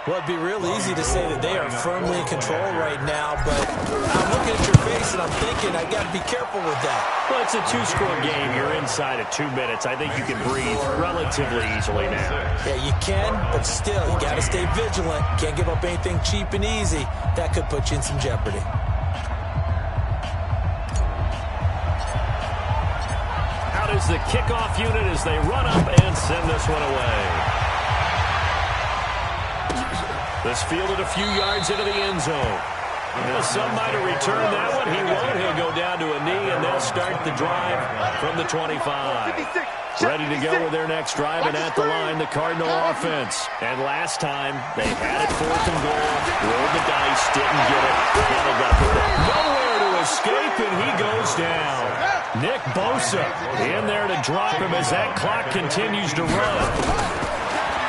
Well, it'd be real easy to say that they are firmly in control right now, but I'm looking at your face and I'm thinking I got to be careful with that. Well, it's a 2-score game. You're inside of 2 minutes. I think you can breathe relatively easily now. Yeah, you can, but still, you got to stay vigilant. Can't give up anything cheap and easy. That could put you in some jeopardy. out is the kickoff unit as they run up and send this one away. This fielded a few yards into the end zone. Some might have returned that one. He won't. He'll go down to a knee, and they'll start the drive from the 25. Ready to go with their next drive, and at the line, the Cardinal offense. And last time, they had it 4th and goal, rolled the dice, didn't get it. Now they got the ball. Nowhere to escape, and he goes down. Nick Bosa in there to drop him as that clock continues to run.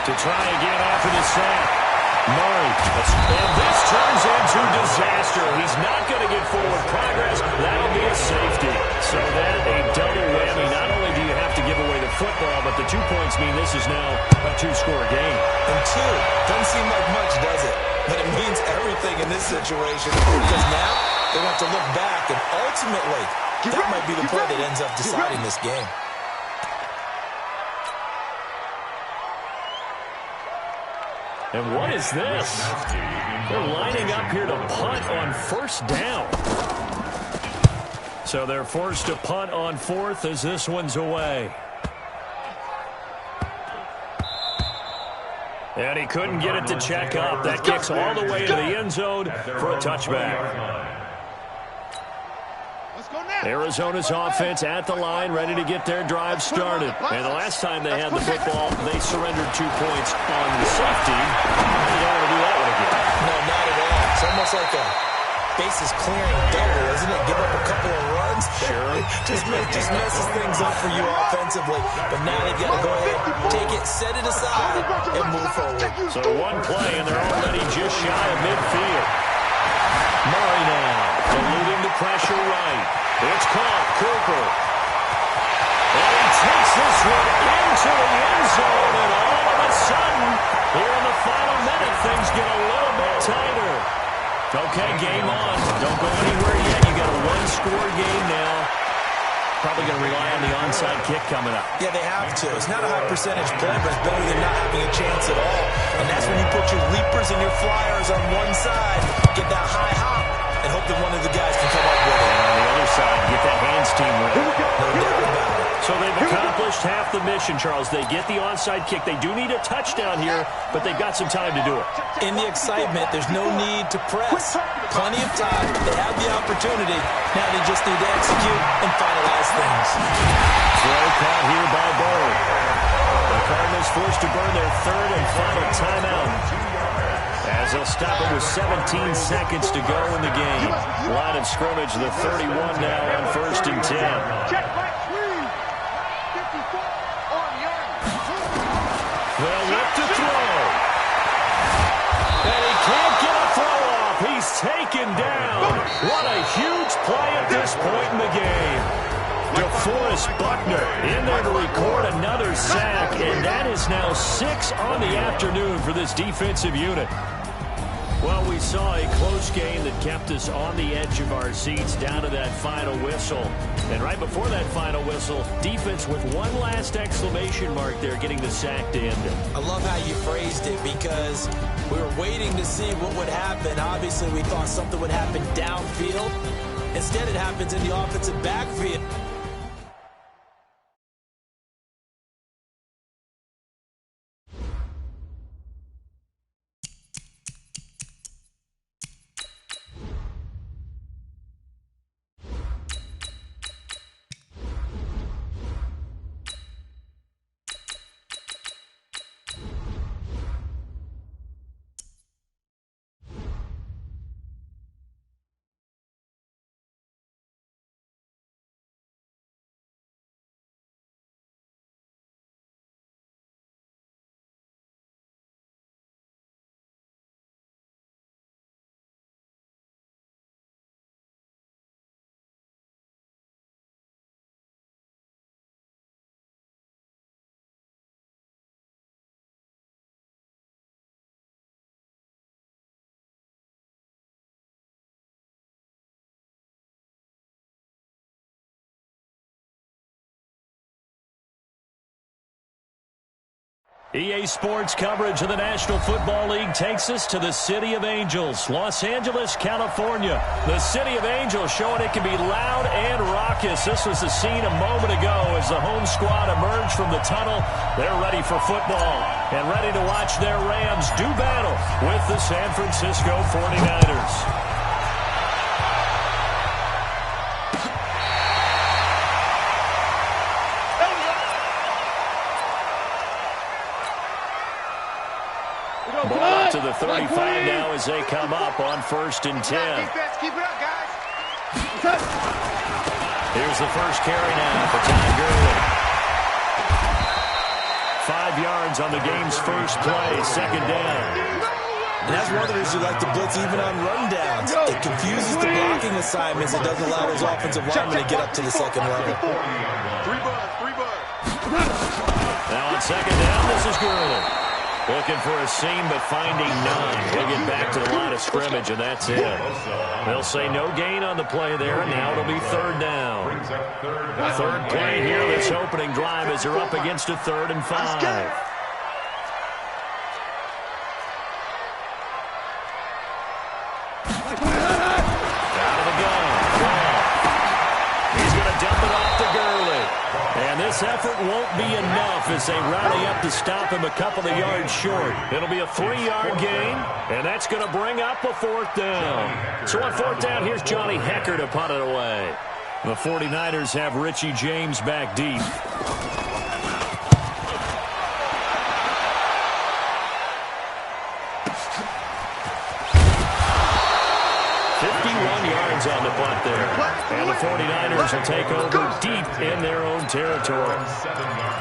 To try again after the sack. Murray, and this turns into disaster. He's not going to get forward progress. That'll be a safety. So that a double whammy. Not only do you have to give away the football, but the 2 points mean this is now a 2-score game. And 2 doesn't seem like much, does it? But it means everything in this situation because now they have to look back, and ultimately that might be the play that ends up deciding this game. And what is this? They're lining up here to punt on 1st down. So they're forced to punt on 4th as this one's away. And he couldn't get it to check up. That kicks all the way to the end zone for a touchback. Arizona's offense at the line, ready to get their drive started. And the last time they had the football, they surrendered 2 points on the safety. You don't want to do that one again. No, not at all. It's almost like a bases clearing double, isn't it? Give up a couple of runs. Sure. just messes things up for you offensively. But now they've got to go ahead, take it, set it aside, and move forward. So one play, and they're already just shy of midfield. Murray now, eluding the pressure right. It's caught. Cooper. And he takes this one into the end zone, and all of a sudden, here in the final minute, things get a little bit tighter. Okay, game on. Don't go anywhere yet. You got a 1-score game now. Probably going to rely on the onside kick coming up. Yeah, they have to. It's not a high percentage play, but it's better than not having a chance at all. And that's when you put your leapers and your flyers on one side, get that high hop, and hope that one of the guys can come up with it. And on the other side, get that hands team ready. No doubt about it. So they've accomplished half the mission, Charles. They get the onside kick. They do need a touchdown here, but they've got some time to do it. In the excitement, there's no need to press. Plenty of time. They have the opportunity. Now they just need to execute and finalize things. Throw caught here by Bird. The Cardinals forced to burn their 3rd and final timeout, as they'll stop it with 17 seconds to go in the game. Line of scrimmage, the 31 now on 1st and 10. They'll look to throw. And he can't get a throw off. He's taken down. What a huge play at this point in the game. DeForest Buckner in there to record another sack, and that is now 6 on the afternoon for this defensive unit. Well, we saw a close game that kept us on the edge of our seats down to that final whistle. And right before that final whistle, defense with one last exclamation mark there, getting the sack to end it. I love how you phrased it because we were waiting to see what would happen. Obviously, we thought something would happen downfield. Instead, it happens in the offensive backfield. EA Sports coverage of the National Football League takes us to the City of Angels, Los Angeles, California. The City of Angels showing it can be loud and raucous. This was the scene a moment ago as the home squad emerged from the tunnel. They're ready for football and ready to watch their Rams do battle with the San Francisco 49ers. Ball up to the 35 now as they come up on 1st and 10. Keep it up, guys. Here's the first carry now for Todd Gurley. 5 yards on the game's first play, 2nd down. And that's one of the reasons you like to blitz even on rundowns. It confuses the blocking assignments. It doesn't allow those offensive linemen to get up to the second level. 3 buds. Now on 2nd down, this is Gurley. Looking for a seam, but finding none. He'll get back to the line of scrimmage, and that's it. They'll say no gain on the play there, and now it'll be 3rd down. 3rd play here, this opening drive as they're up against a 3rd and 5. Out of the gun. He's going to dump it off to Gurley. And this effort won't be enough as they rally up to stop him a couple of yards short. It'll be a 3-yard gain, and that's going to bring up a 4th down. So on 4th down, here's Johnny Hecker to punt it away. The 49ers have Richie James back deep. 51 yards on the punt there. And the 49ers will take over deep in their own territory.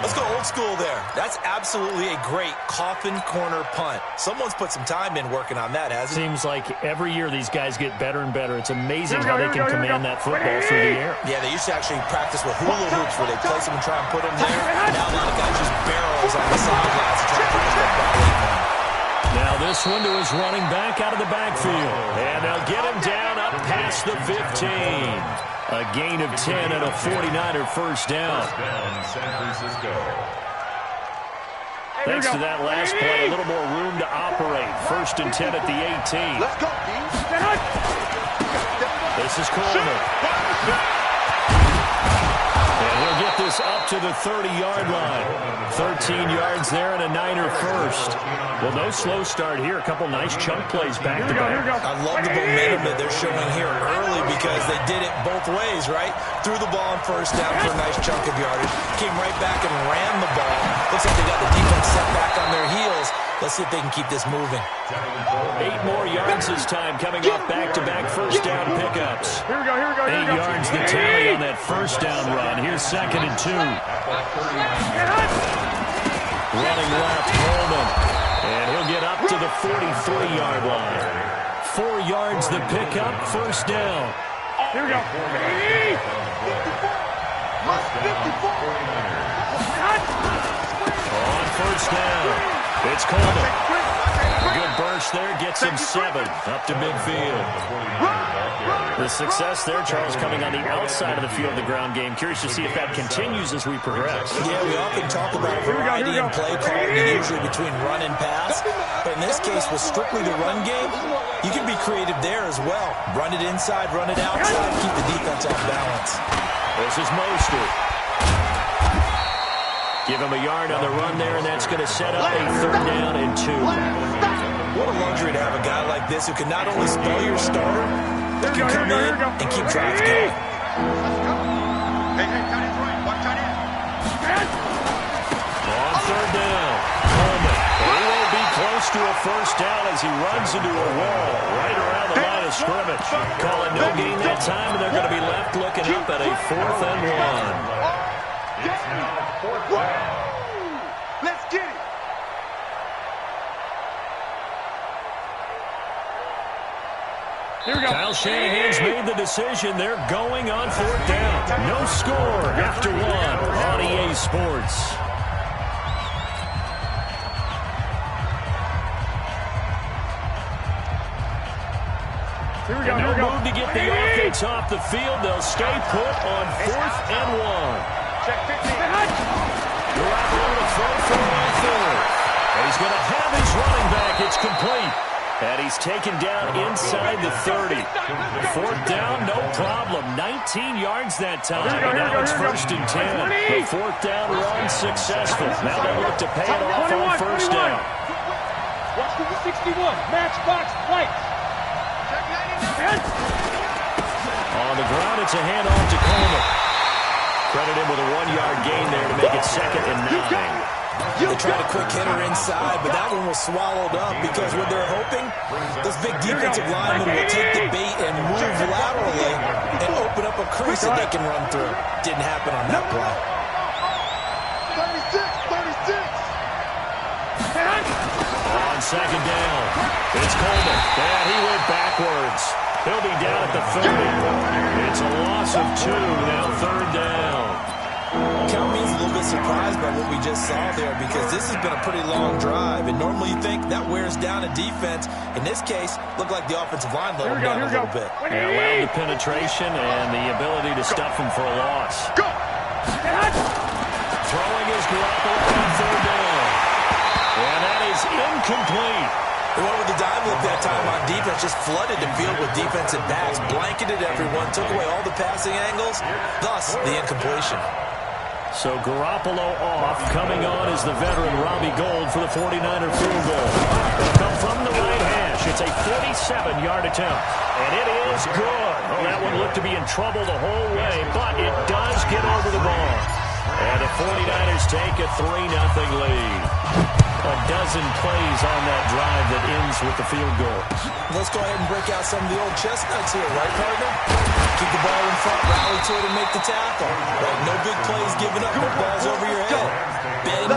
Let's go old school there. That's absolutely a great coffin corner punt. Someone's put some time in working on that, hasn't it? Seems like every year these guys get better and better. It's amazing how they can command that football through the air. Yeah, they used to actually practice with hula hoops where they place them and try and put them there. Now a lot of guys use barrels on the sidelines to try to put the ball in. Now this one to his running back out of the backfield. And they'll get him down up past the 15. A gain of 10 and a 49er first down. San Francisco. Thanks to that last play, a little more room to operate. 1st and 10 at the 18. Let's go, D. This is Coleman. And he'll get this up to the 30-yard line. 13 yards there and a Niner first. Well, no slow start here. A couple nice chunk plays back to back. I love the momentum that they're showing here early because they did it both ways, right? Threw the ball on 1st down for a nice chunk of yardage. Came right back and ran the ball. Looks like they got the defense set back on their heels. Let's see if they can keep this moving. 8 more yards this time coming off back-to-back first down pickups. 8 yards the tally on that first down run. Here's 2nd and 2. Running left, Coleman. And he'll get up to the 43-yard line. 4 yards the pickup, first down. Here we go. On 1st down. It's Coleman. A good burst there, gets him 7 up to midfield. The success there, Charles, coming on the outside of the field, the ground game. Curious to see if that continues as we progress. Yeah, we often talk about variety in play calling, and usually between run and pass. But in this case, with strictly the run game, you can be creative there as well. Run it inside, run it outside, keep the defense off balance. This is Mostert. Give him a yard on the run there, and that's going to set up a 3rd down and 2. What a luxury to have a guy like this who can not only spell your starter, but can come in and keep drives going. Hey, tight end's right. Watch tight end. On 3rd down, Coleman. He won't be close to a first down as he runs into a wall right around the line of scrimmage. Call it no gain that time, and they're going to be left looking up at a 4th and 1. It's now 4th down. Let's get it. Here we go. Kyle Shanahan's made the decision. They're going on 4th down. No score after 1 on EA Sports. Here we go. No move to get the offense off the field. They'll stay put on 4th and 1. Check 15. Garoppolo to throw for on 4th. And he's going to have his running back. It's complete. And he's taken down inside the 30. Fourth down, no problem. 19 yards that time. And now it's 1st and 10. The fourth down run successful. Now they look to pay it off on first down. Watch the 61. Matchbox lights. On the ground, it's a handoff to Coleman. Credit him with a 1-yard gain there to make it 2nd and 9. They tried a quick hitter inside, but that one was swallowed up because what they're hoping, those big defensive linemen will take the bait and move laterally and open up a crease that they can run through. Didn't happen on that play. 36. On 2nd down, it's Coleman. And he went backwards. He'll be down at the 30. It's a loss of 2, now 3rd down. Count means a little bit surprised by what we just saw there because this has been a pretty long drive, and normally you think that wears down a defense. In this case, looked like the offensive line let him down a little bit. They allowed the penetration and the ability to stuff him for a loss. Throwing his Garoppolo on 3rd down. And that is incomplete. They went with the dime look that time on defense, just flooded the field with defensive backs, blanketed everyone, took away all the passing angles, thus the incompletion. So Garoppolo off. Coming on is the veteran Robbie Gould for the 49er field goal. It'll come from the right hash. It's a 47-yard attempt. And it is good. Oh, that one looked to be in trouble the whole way, but it does get over the bar. And the 49ers take a 3-0 lead. A dozen plays on that drive that ends with the field goal. Let's go ahead and break out some of the old chestnuts here, right, partner? Keep the ball in front, rally to it, and make the tackle. Right, no big plays given up, no balls over your head. Bend,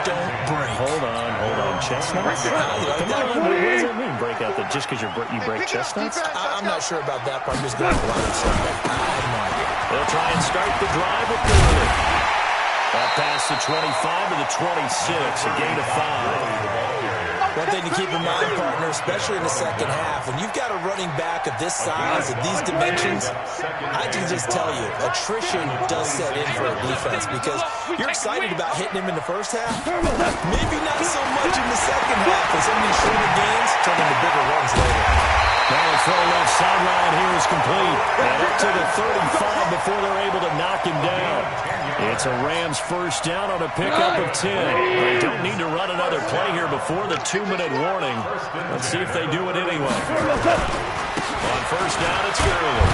don't break. Hold on. Chestnuts? What does that mean, break out? That just because you break chestnuts? I'm not sure about that part. I'm just going to lie and say that. I have no idea. They'll try and start the drive with Gurley. Up past the 25 to the 26, a gain of 5. One thing to keep in mind, partner, especially in the second half, when you've got a running back of this size, of these dimensions, I can just tell you, attrition does set in for a defense because you're excited about hitting him in the first half. Maybe not so much in the second half, and some of these shorter gains turn into bigger runs later. Now the throw left sideline here is complete. And up to the 35 before they're able to knock him down. It's a Rams first down on a pickup of 10. They don't need to run another play here before the 2-minute warning. Let's see if they do it anyway. On first down, it's Gurley.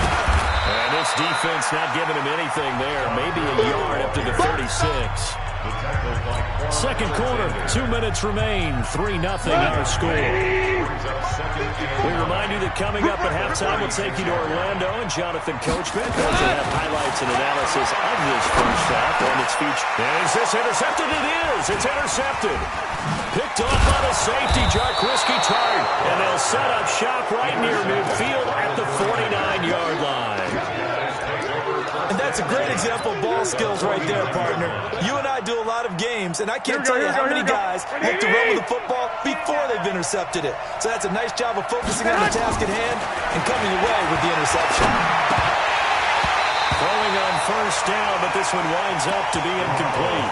And this defense not giving him anything there. Maybe a yard up to the 36. Second quarter, 2 minutes remain. 3-0 our score. We remind you that coming up at halftime, we'll take you to Orlando and Jonathan Coachman. Going to have highlights and analysis of this first half on its feature. Is this intercepted? It is. It's intercepted. Picked off by the safety, Jarkowski turned. And they'll set up shop right near midfield at the 49-yard line. And that's a great example of ball skills right there, partner. You and I do a lot of games, and I can't tell you how many guys look to run with the football before they've intercepted it. So that's a nice job of focusing on the task at hand and coming away with the interception. Throwing on first down, but this one winds up to be incomplete.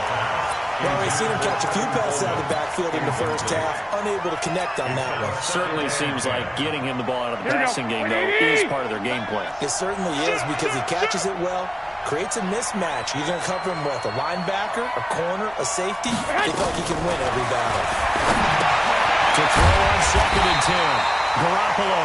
Well, we've seen him catch a few passes out of the backfield in the first half, unable to connect on that one. Certainly seems like getting him the ball out of the passing game, though, is part of their game plan. It certainly is because he catches it well, creates a mismatch. You're going to cover him with a linebacker, a corner, a safety. They feel like he can win every battle. To throw on 2nd and 10. Garoppolo.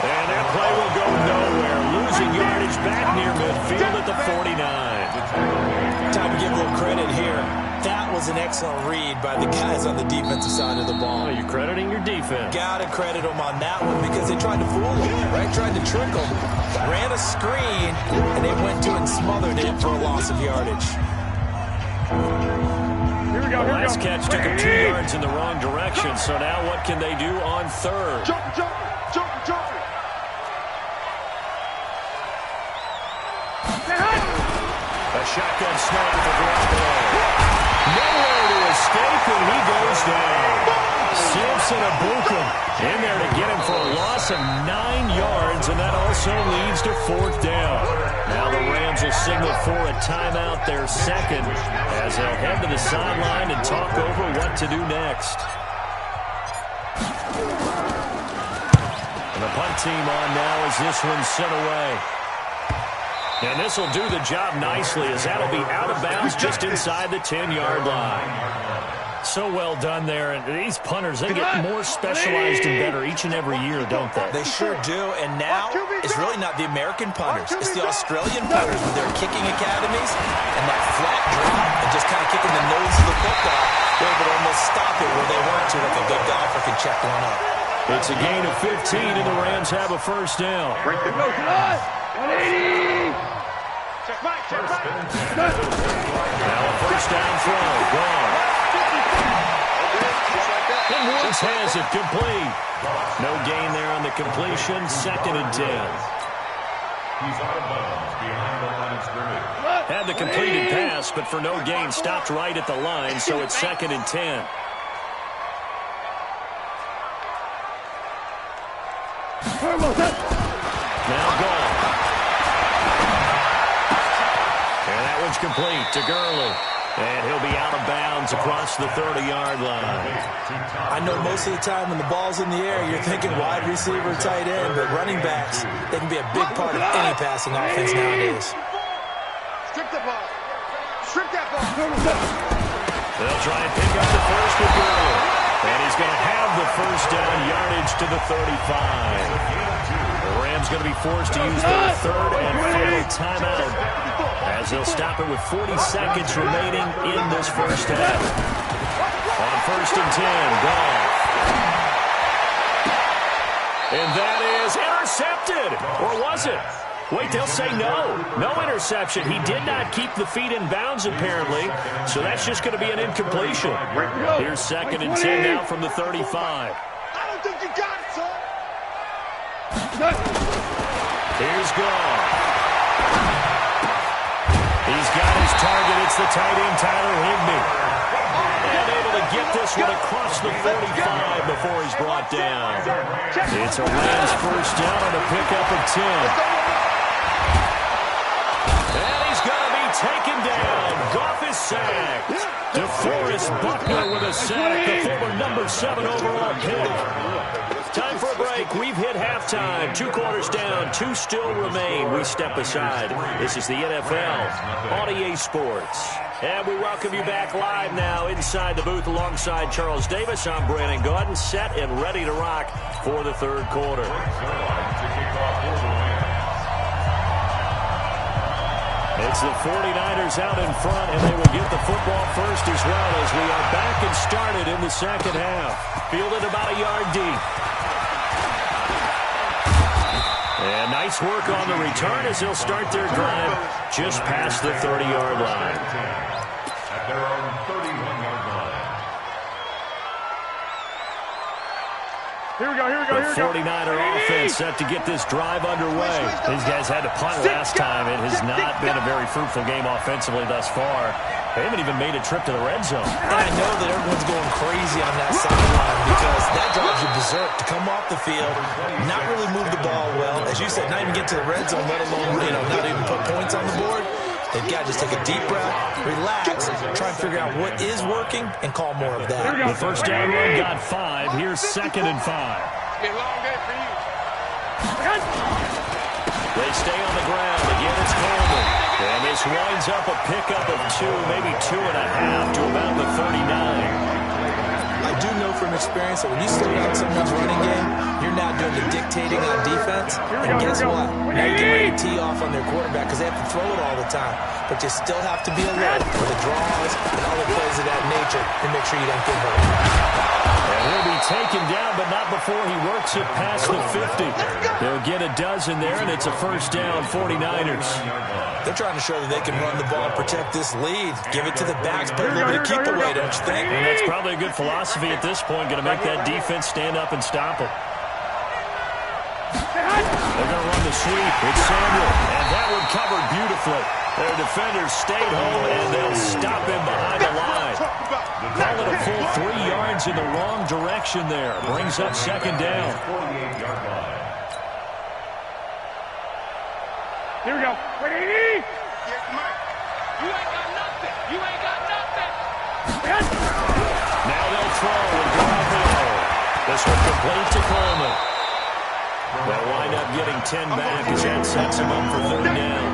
And that play will go nowhere. Losing yardage back near midfield at the 49. Time to give a little credit here. That was an excellent read by the guys on the defensive side of the ball. You're crediting your defense. Gotta credit them on that one because they tried to fool him, right? Tried to trick him. Ran a screen, and they went to and smothered it for a loss of yardage. Here we go. The last catch took him 2 yards in the wrong direction, so now what can they do on third? Jump. A shotgun snap for Garoppolo. Nowhere to escape, and he goes down. Simpson Abukum in there to get him for a loss of 9 yards, and that also leads to 4th down. Now the Rams will signal for a timeout, their second, as they'll head to the sideline and talk over what to do next. And the punt team on now as this one's sent away. And this will do the job nicely, as that'll be out of bounds just inside the 10-yard line. So well done there. And these punters, they get more specialized and better each and every year, don't they? They sure do. And now it's really not the American punters. It's the Australian punters with their kicking academies and that flat drop and just kind of kicking the nose of the football. They're able to almost stop it where they want to, like a good golfer can check one up. It's a gain of 15, and the Rams have a 1st down. Break the nose. 180. Check back. Now a 1st down throw. Gone. And Woods has it complete. No gain there on the completion. 2nd and 10. He's out of bounds behind the line of scrimmage. Had the completed pass, but for no gain, stopped right at the line, so it's 2nd and 10. Now gone. And that one's complete to Gurley. And he'll be out of bounds across the 30-yard line. I know most of the time when the ball's in the air, you're thinking wide receiver, tight end, but running backs, they can be a big part of any passing offense nowadays. Strip the ball. Strip that ball. They'll try and pick up the first with Gurley. And he's going to have the 1st down, yardage to the 35. The Rams going to be forced to use their 3rd and final timeout, as they'll stop it with 40 seconds remaining in this 1st half. On 1st and 10, Goff. And that is intercepted. Or was it? Wait, they'll say no. No interception. He did not keep the feet in bounds, apparently. So that's just going to be an incompletion. Here's 2nd and 10 now from the 35. I don't think you got it, son. Here's Goff. He's got his target. It's the tight end, Tyler Higbee. And able to get this one across the 45 before he's brought down. It's a Rams 1st down on a pickup of 10. And he's going to be taken down. Goff is sacked. DeForest Buckner with a sack, the former number 7 overall pick. Time for a break. We've hit halftime. 2 quarters down. 2 still remain. We step aside. This is the NFL on EA Sports. And we welcome you back live now inside the booth alongside Charles Davis. I'm Brandon Gaudin, set and ready to rock for the 3rd quarter. It's the 49ers out in front, and they will get the football first as well, as we are back and started in the 2nd half. Fielded about a yard deep. And nice work on the return as they'll start their drive just past the 30-yard line. At their own 31-yard line. Here we go. The 49er offense set to get this drive underway. These guys had to punt last time. It has not been a very fruitful game offensively thus far. They haven't even made a trip to the red zone. And I know that everyone's going crazy on that sideline because that drives you berserk to come off the field, not really move the ball well. As you said, not even get to the red zone, let alone, not even put points on the board. They've got to just take a deep breath, relax, try and figure out what is working, and call more of that. The 1st down run got 5. Here's 2nd and 5. Be a long day for you. They stay on the ground. Again, it's Coleman. And this winds up a pickup of 2, maybe 2.5 to about the 39. I do know from experience that when you slow down someone's running game, you're now doing the dictating on defense. And guess what? Now you get ready to tee off on their quarterback because they have to throw it all the time. But you still have to be alert for the draws and other plays of that nature to make sure you don't get hurt. And he'll be taken down, but not before he works it past the 50. They'll get a dozen there, and it's a 1st down, 49ers. They're trying to show that they can run the ball and protect this lead. Give it to the backs, play a little bit of keep away, don't you think? And that's probably a good philosophy at this point, going to make that defense stand up and stop it. They're going to run the sweep. It's Samuel, and that one covered beautifully safely. Their defenders stayed home, and they'll stop him behind the line. Call it a full 3 yards in the wrong direction there. Brings up second down. 48-yard line. Here we go. 180. You ain't got nothing. You ain't got nothing. Now they'll throw and go up the middle. This one complete to Coleman. They'll wind up getting 10 back as that sets him up for third down.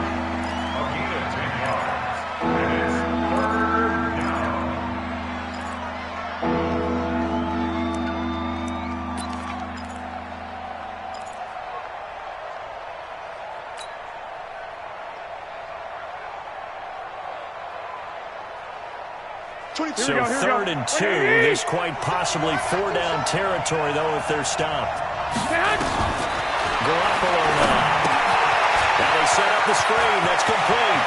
A gain of 10 yards. And it's third down. So third and 2. This quite possibly 4-down territory, though, if they're stopped. Garoppolo now. Now they set up the screen. That's complete.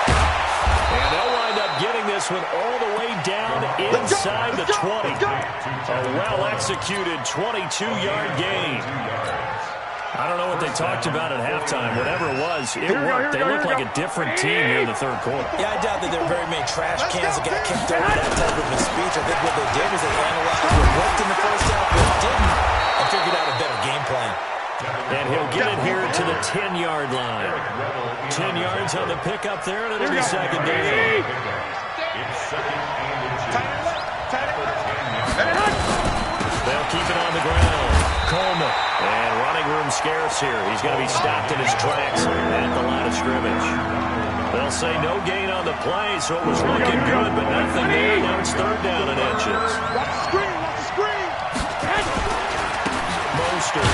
And they'll wind up getting this one all the way down inside the 20. A well-executed 22-yard gain. I don't know what they talked about at halftime. Whatever it was, it worked. They looked like a different team here in the third quarter. Yeah, I doubt that there were very many trash cans that got kicked over that type of a speech. I think what they did was they analyzed what worked in the first half, what didn't, and figured out a better game plan. And he'll get it here to the 10-yard line. 10 yards on the pickup there, and it'll be second down. It's second and 10. They'll keep it on the ground. Coleman. And running room scarce here. He's going to be stopped in his tracks at the line of scrimmage. They'll say no gain on the play, so it was looking good, but nothing there. Now it's third down in inches. Watch the screen. Watch the screen. Mostert.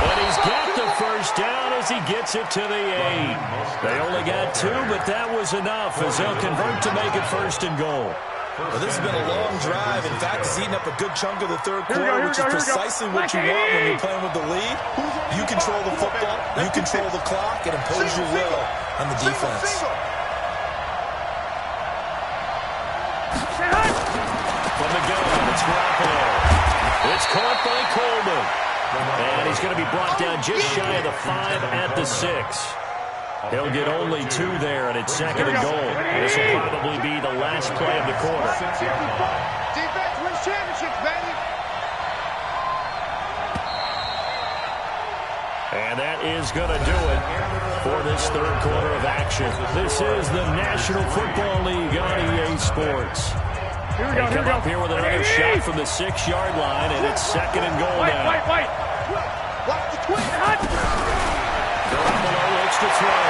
And he's got the first down as he gets it to the 8. They only got 2, but that was enough as they'll convert to make it first and goal. Well, this has been a long drive. In fact, it's eaten up a good chunk of the third quarter, which is precisely what you want when you're playing with the lead. You control the football, you control the clock, and impose your will on the defense. From the gun, it's Garoppolo. It's caught by Coleman. And he's going to be brought down just shy of the 5 at the 6. He'll get only 2 there, and it's second and goal. This will probably be the last play of the quarter. Defense wins championships, baby. And that is going to do it for this third quarter of action. This is the National Football League on EA Sports. They come up here with another shot from the 6-yard line, and it's second and goal now. Watch the twist. Garoppolo looks to throw.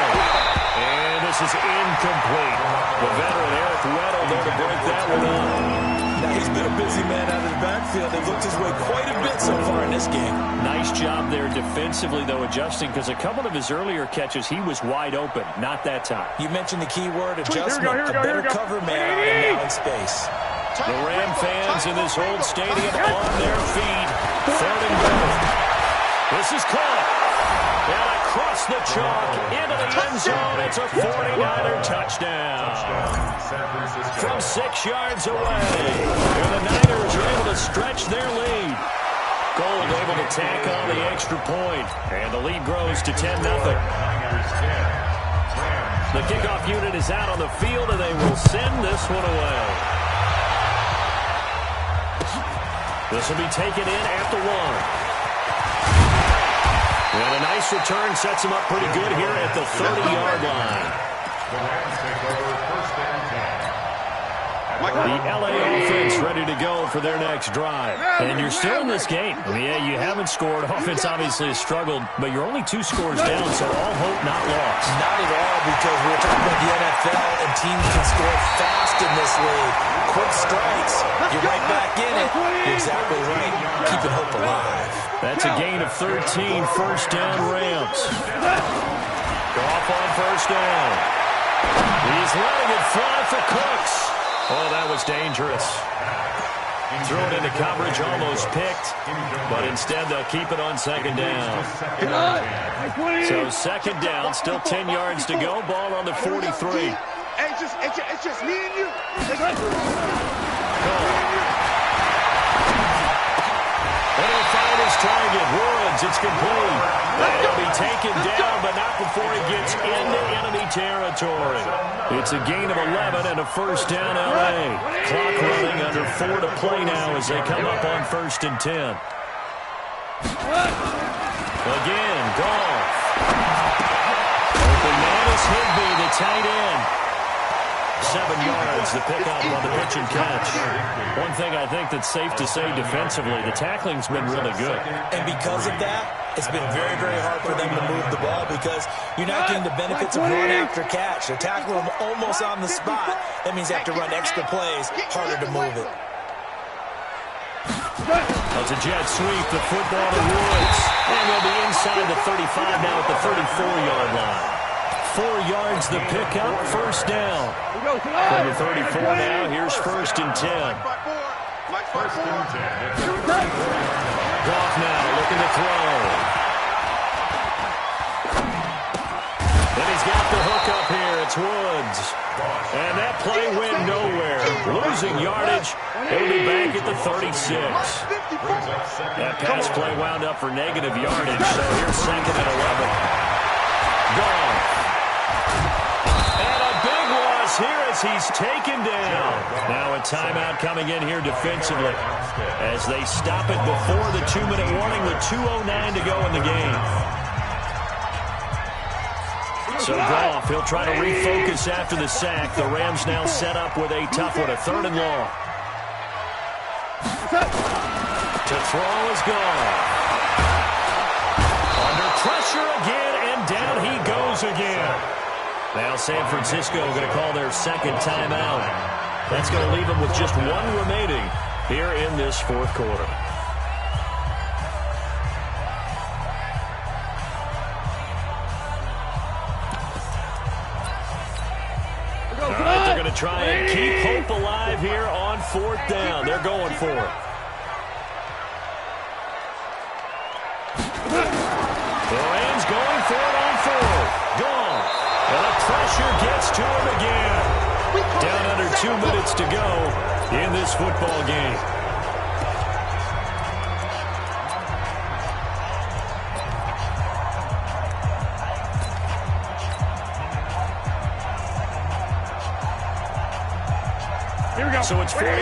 And this is incomplete. The veteran Eric Weddle there to break that one up. Now, he's been a busy man out of the backfield. They've looked his way quite a bit so far in this game. Nice job there defensively, though, adjusting, because a couple of his earlier catches, he was wide open. Not that time. You mentioned the key word, adjustment. A better cover man on him now in space. The Ram fans in this old stadium on their feet. Third and goal. This is caught. And across the chalk into the end zone. It's a 49er touchdown. From 6 yards away. And the Niners are able to stretch their lead. Gold able to tack on the extra point. And the lead grows to 10-0. The kickoff unit is out on the field, and they will send this one away. This will be taken in at the 1. And a nice return sets him up pretty good here at the 30-yard line. The Rams take over first and 10. The LA offense ready to go for their next drive. And you're still in this game. Yeah, you haven't scored. Offense obviously has struggled, but you're only 2 scores down, so all hope not lost. Not at all, because we're talking about the NFL, and teams can score fast in this league. Quick strikes. You're right back in it. You're exactly right. Keeping hope alive. That's a gain of 13, first down Rams. Go off on first down. He's letting it fly for Cooks. Oh, that was dangerous. Threw it into coverage, almost picked, but instead they'll keep it on second down. So second down, still 10 yards to go, ball on the 43. Hey, it's just me and you. And he'll find his trying it. Woods, it's complete. He'll be taken down, but not before he gets into enemy territory. It's a gain of 11 and a first down, L.A. Clock running under 4 to play now as they come up on 1st and 10. Again, Goff. Open man is Higbee, the tight end. 7 yards, the pickup on the pitch and catch. One thing I think that's safe to say defensively, the tackling's been really good. And because of that, it's been very, very hard for them to move the ball because you're not getting the benefits of run after catch. They're tackling them almost on the spot. That means they have to run extra plays, harder to move it. That's a jet sweep, the football to Woods. And they'll be inside the 35 now at the 34-yard line. 4 yards the pickup, first down. From the 34 now, here's 1st and 10. First and 10. Goff now looking to throw. And he's got the hook up here. It's Woods. And that play went nowhere. Losing yardage. He'll be back at the 36. That pass play wound up for negative yardage. So here's 2nd and 11. Goff. Here as he's taken down. Now a timeout coming in here defensively as they stop it before the 2-minute warning with 2:09 to go in the game. So Goff, he'll try to refocus after the sack. The Rams now set up with a tough one, a 3rd and long. To throw is gone. Under pressure again, and down he goes again. Now San Francisco going to call their 2nd timeout. That's going to leave them with just 1 remaining here in this 4th quarter. All right, they're going to try and keep hope alive here on 4th down. They're going for it. The Rams going for it on 4th. Gone. And the pressure gets to him again. Down under 2 minutes to go in this football game. So it's 49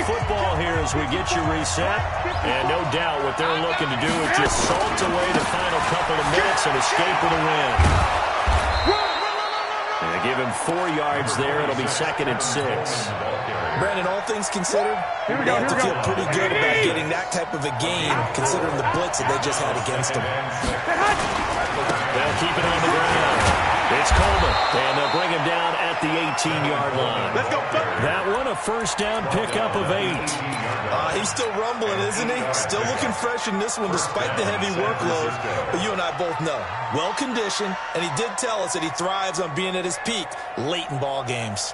football here as we get you reset. And no doubt what they're looking to do is just salt away the final couple of minutes and escape with a win. And they give him 4 yards there. It'll be 2nd and 6. Brandon, all things considered, they have to feel pretty good about getting that type of a game considering the blitz that they just had against them. They'll keep it on the ground. It's Coleman, and they'll bring him down at the 18-yard line. Let's go. That one, a first down pickup of 8. He's still rumbling, isn't he? Still looking fresh in this one despite the heavy workload. But you and I both know, well-conditioned, and he did tell us that he thrives on being at his peak late in ball games.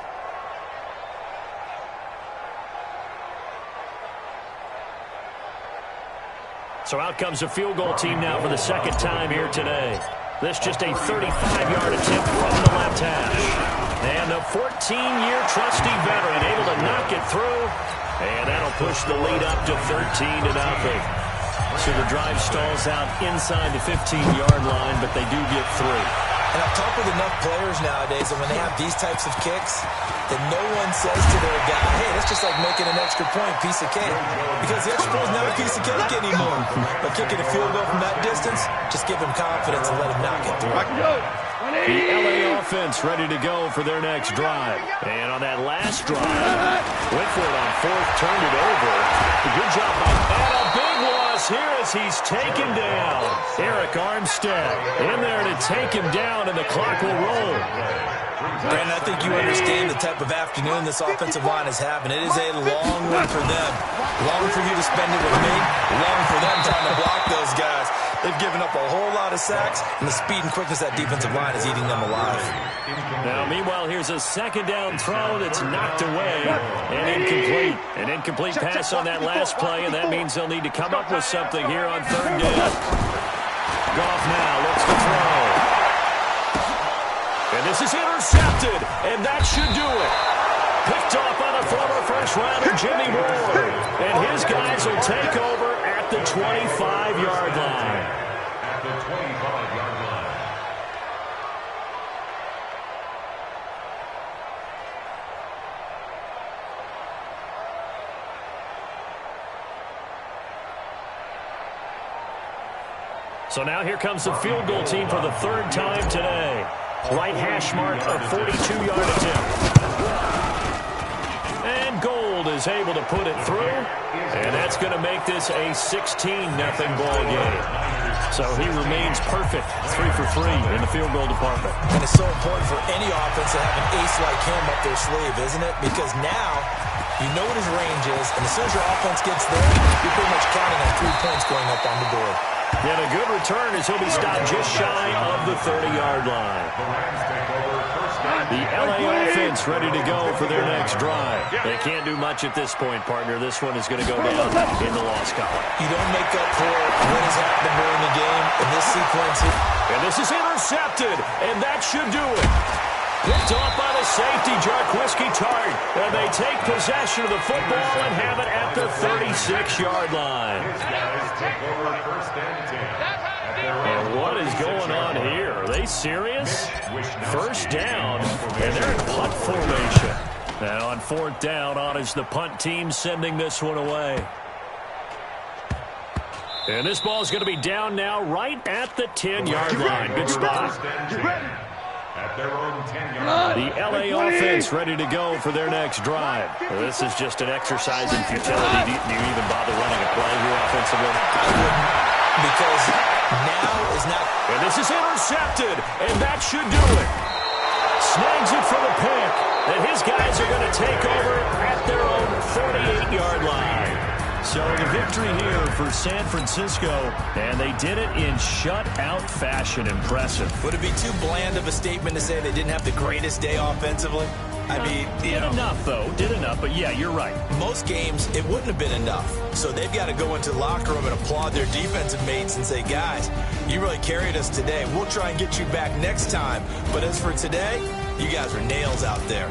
So out comes a field goal team now for the 2nd time here today. This just a 35-yard attempt from the left hash. And a 14-year trusty veteran able to knock it through. And that'll push the lead up to 13-0. So the drive stalls out inside the 15-yard line, but they do get 3. And I've talked with enough players nowadays that when they have these types of kicks, that no one says to their guy, hey, that's just like making an extra point, piece of cake. Because the extra point is not a piece of cake anymore. But kicking a field goal from that distance, just give him confidence and let him knock it through. The LA offense ready to go for their next drive. And on that last drive, went for it on 4th, turned it over. Good job by and a big loss here as he's taken down. Eric Armstead in there to take him down, and the clock will roll. Brandon, I think you understand the type of afternoon this offensive line is having. It is a long one for them. Long for you to spend it with me. Long for them trying to block those guys. They've given up a whole lot of sacks, and the speed and quickness of that defensive line is eating them alive. Now, meanwhile, here's a 2nd down throw that's knocked away and incomplete. An incomplete pass on that last play, and that means they'll need to come up with something here on 3rd down. Goff now looks to throw. And this is intercepted, and that should do it. Picked off by the former first-rounder Jimmy Moore. And his guys will take over at at the 25-yard line. At the 25-yard line. So now here comes the field goal team for the third time today. Right hash mark of 42-yard attempt. And Gold is able to put it through. And that's going to make this a 16-0 ball game. So he remains perfect, 3 for 3 in the field goal department. And it's so important for any offense to have an ace like him up their sleeve, isn't it? Because now you know what his range is, and as soon as your offense gets there, you're pretty much counting on 3 points going up on the board. And a good return as he'll be stopped just shy of the 30-yard line. The LA offense ready to go for their next drive. They can't do much at this point, partner. This one is going to go down in the loss column. You don't make up for what has happened during the game in this sequence here. And this is intercepted, and that should do it. Picked off by the safety, Jarkwiski Tart. And they take possession of the football and have it at the 36-yard line. And what is going on here? Are they serious? First down, and they're in punt formation. Now on fourth down, on is the punt team sending this one away. And this ball is going to be down now right at the 10-yard line. Good spot. At their own 10-yard line. The LA offense ready to go for their next drive. Well, this is just an exercise in futility. Do you even bother running a play here offensively? I wouldn't, because now is not. And this is intercepted, and that should do it. Snags it for the pick, and his guys are going to take over at their own 48-yard line. So the victory here for San Francisco, and they did it in shutout fashion. Impressive. Would it be too bland of a statement to say they didn't have the greatest day offensively? I mean, did enough, though. Did enough, but yeah, you're right. Most games, it wouldn't have been enough. So they've got to go into the locker room and applaud their defensive mates and say, guys, you really carried us today. We'll try and get you back next time. But as for today, you guys are nails out there.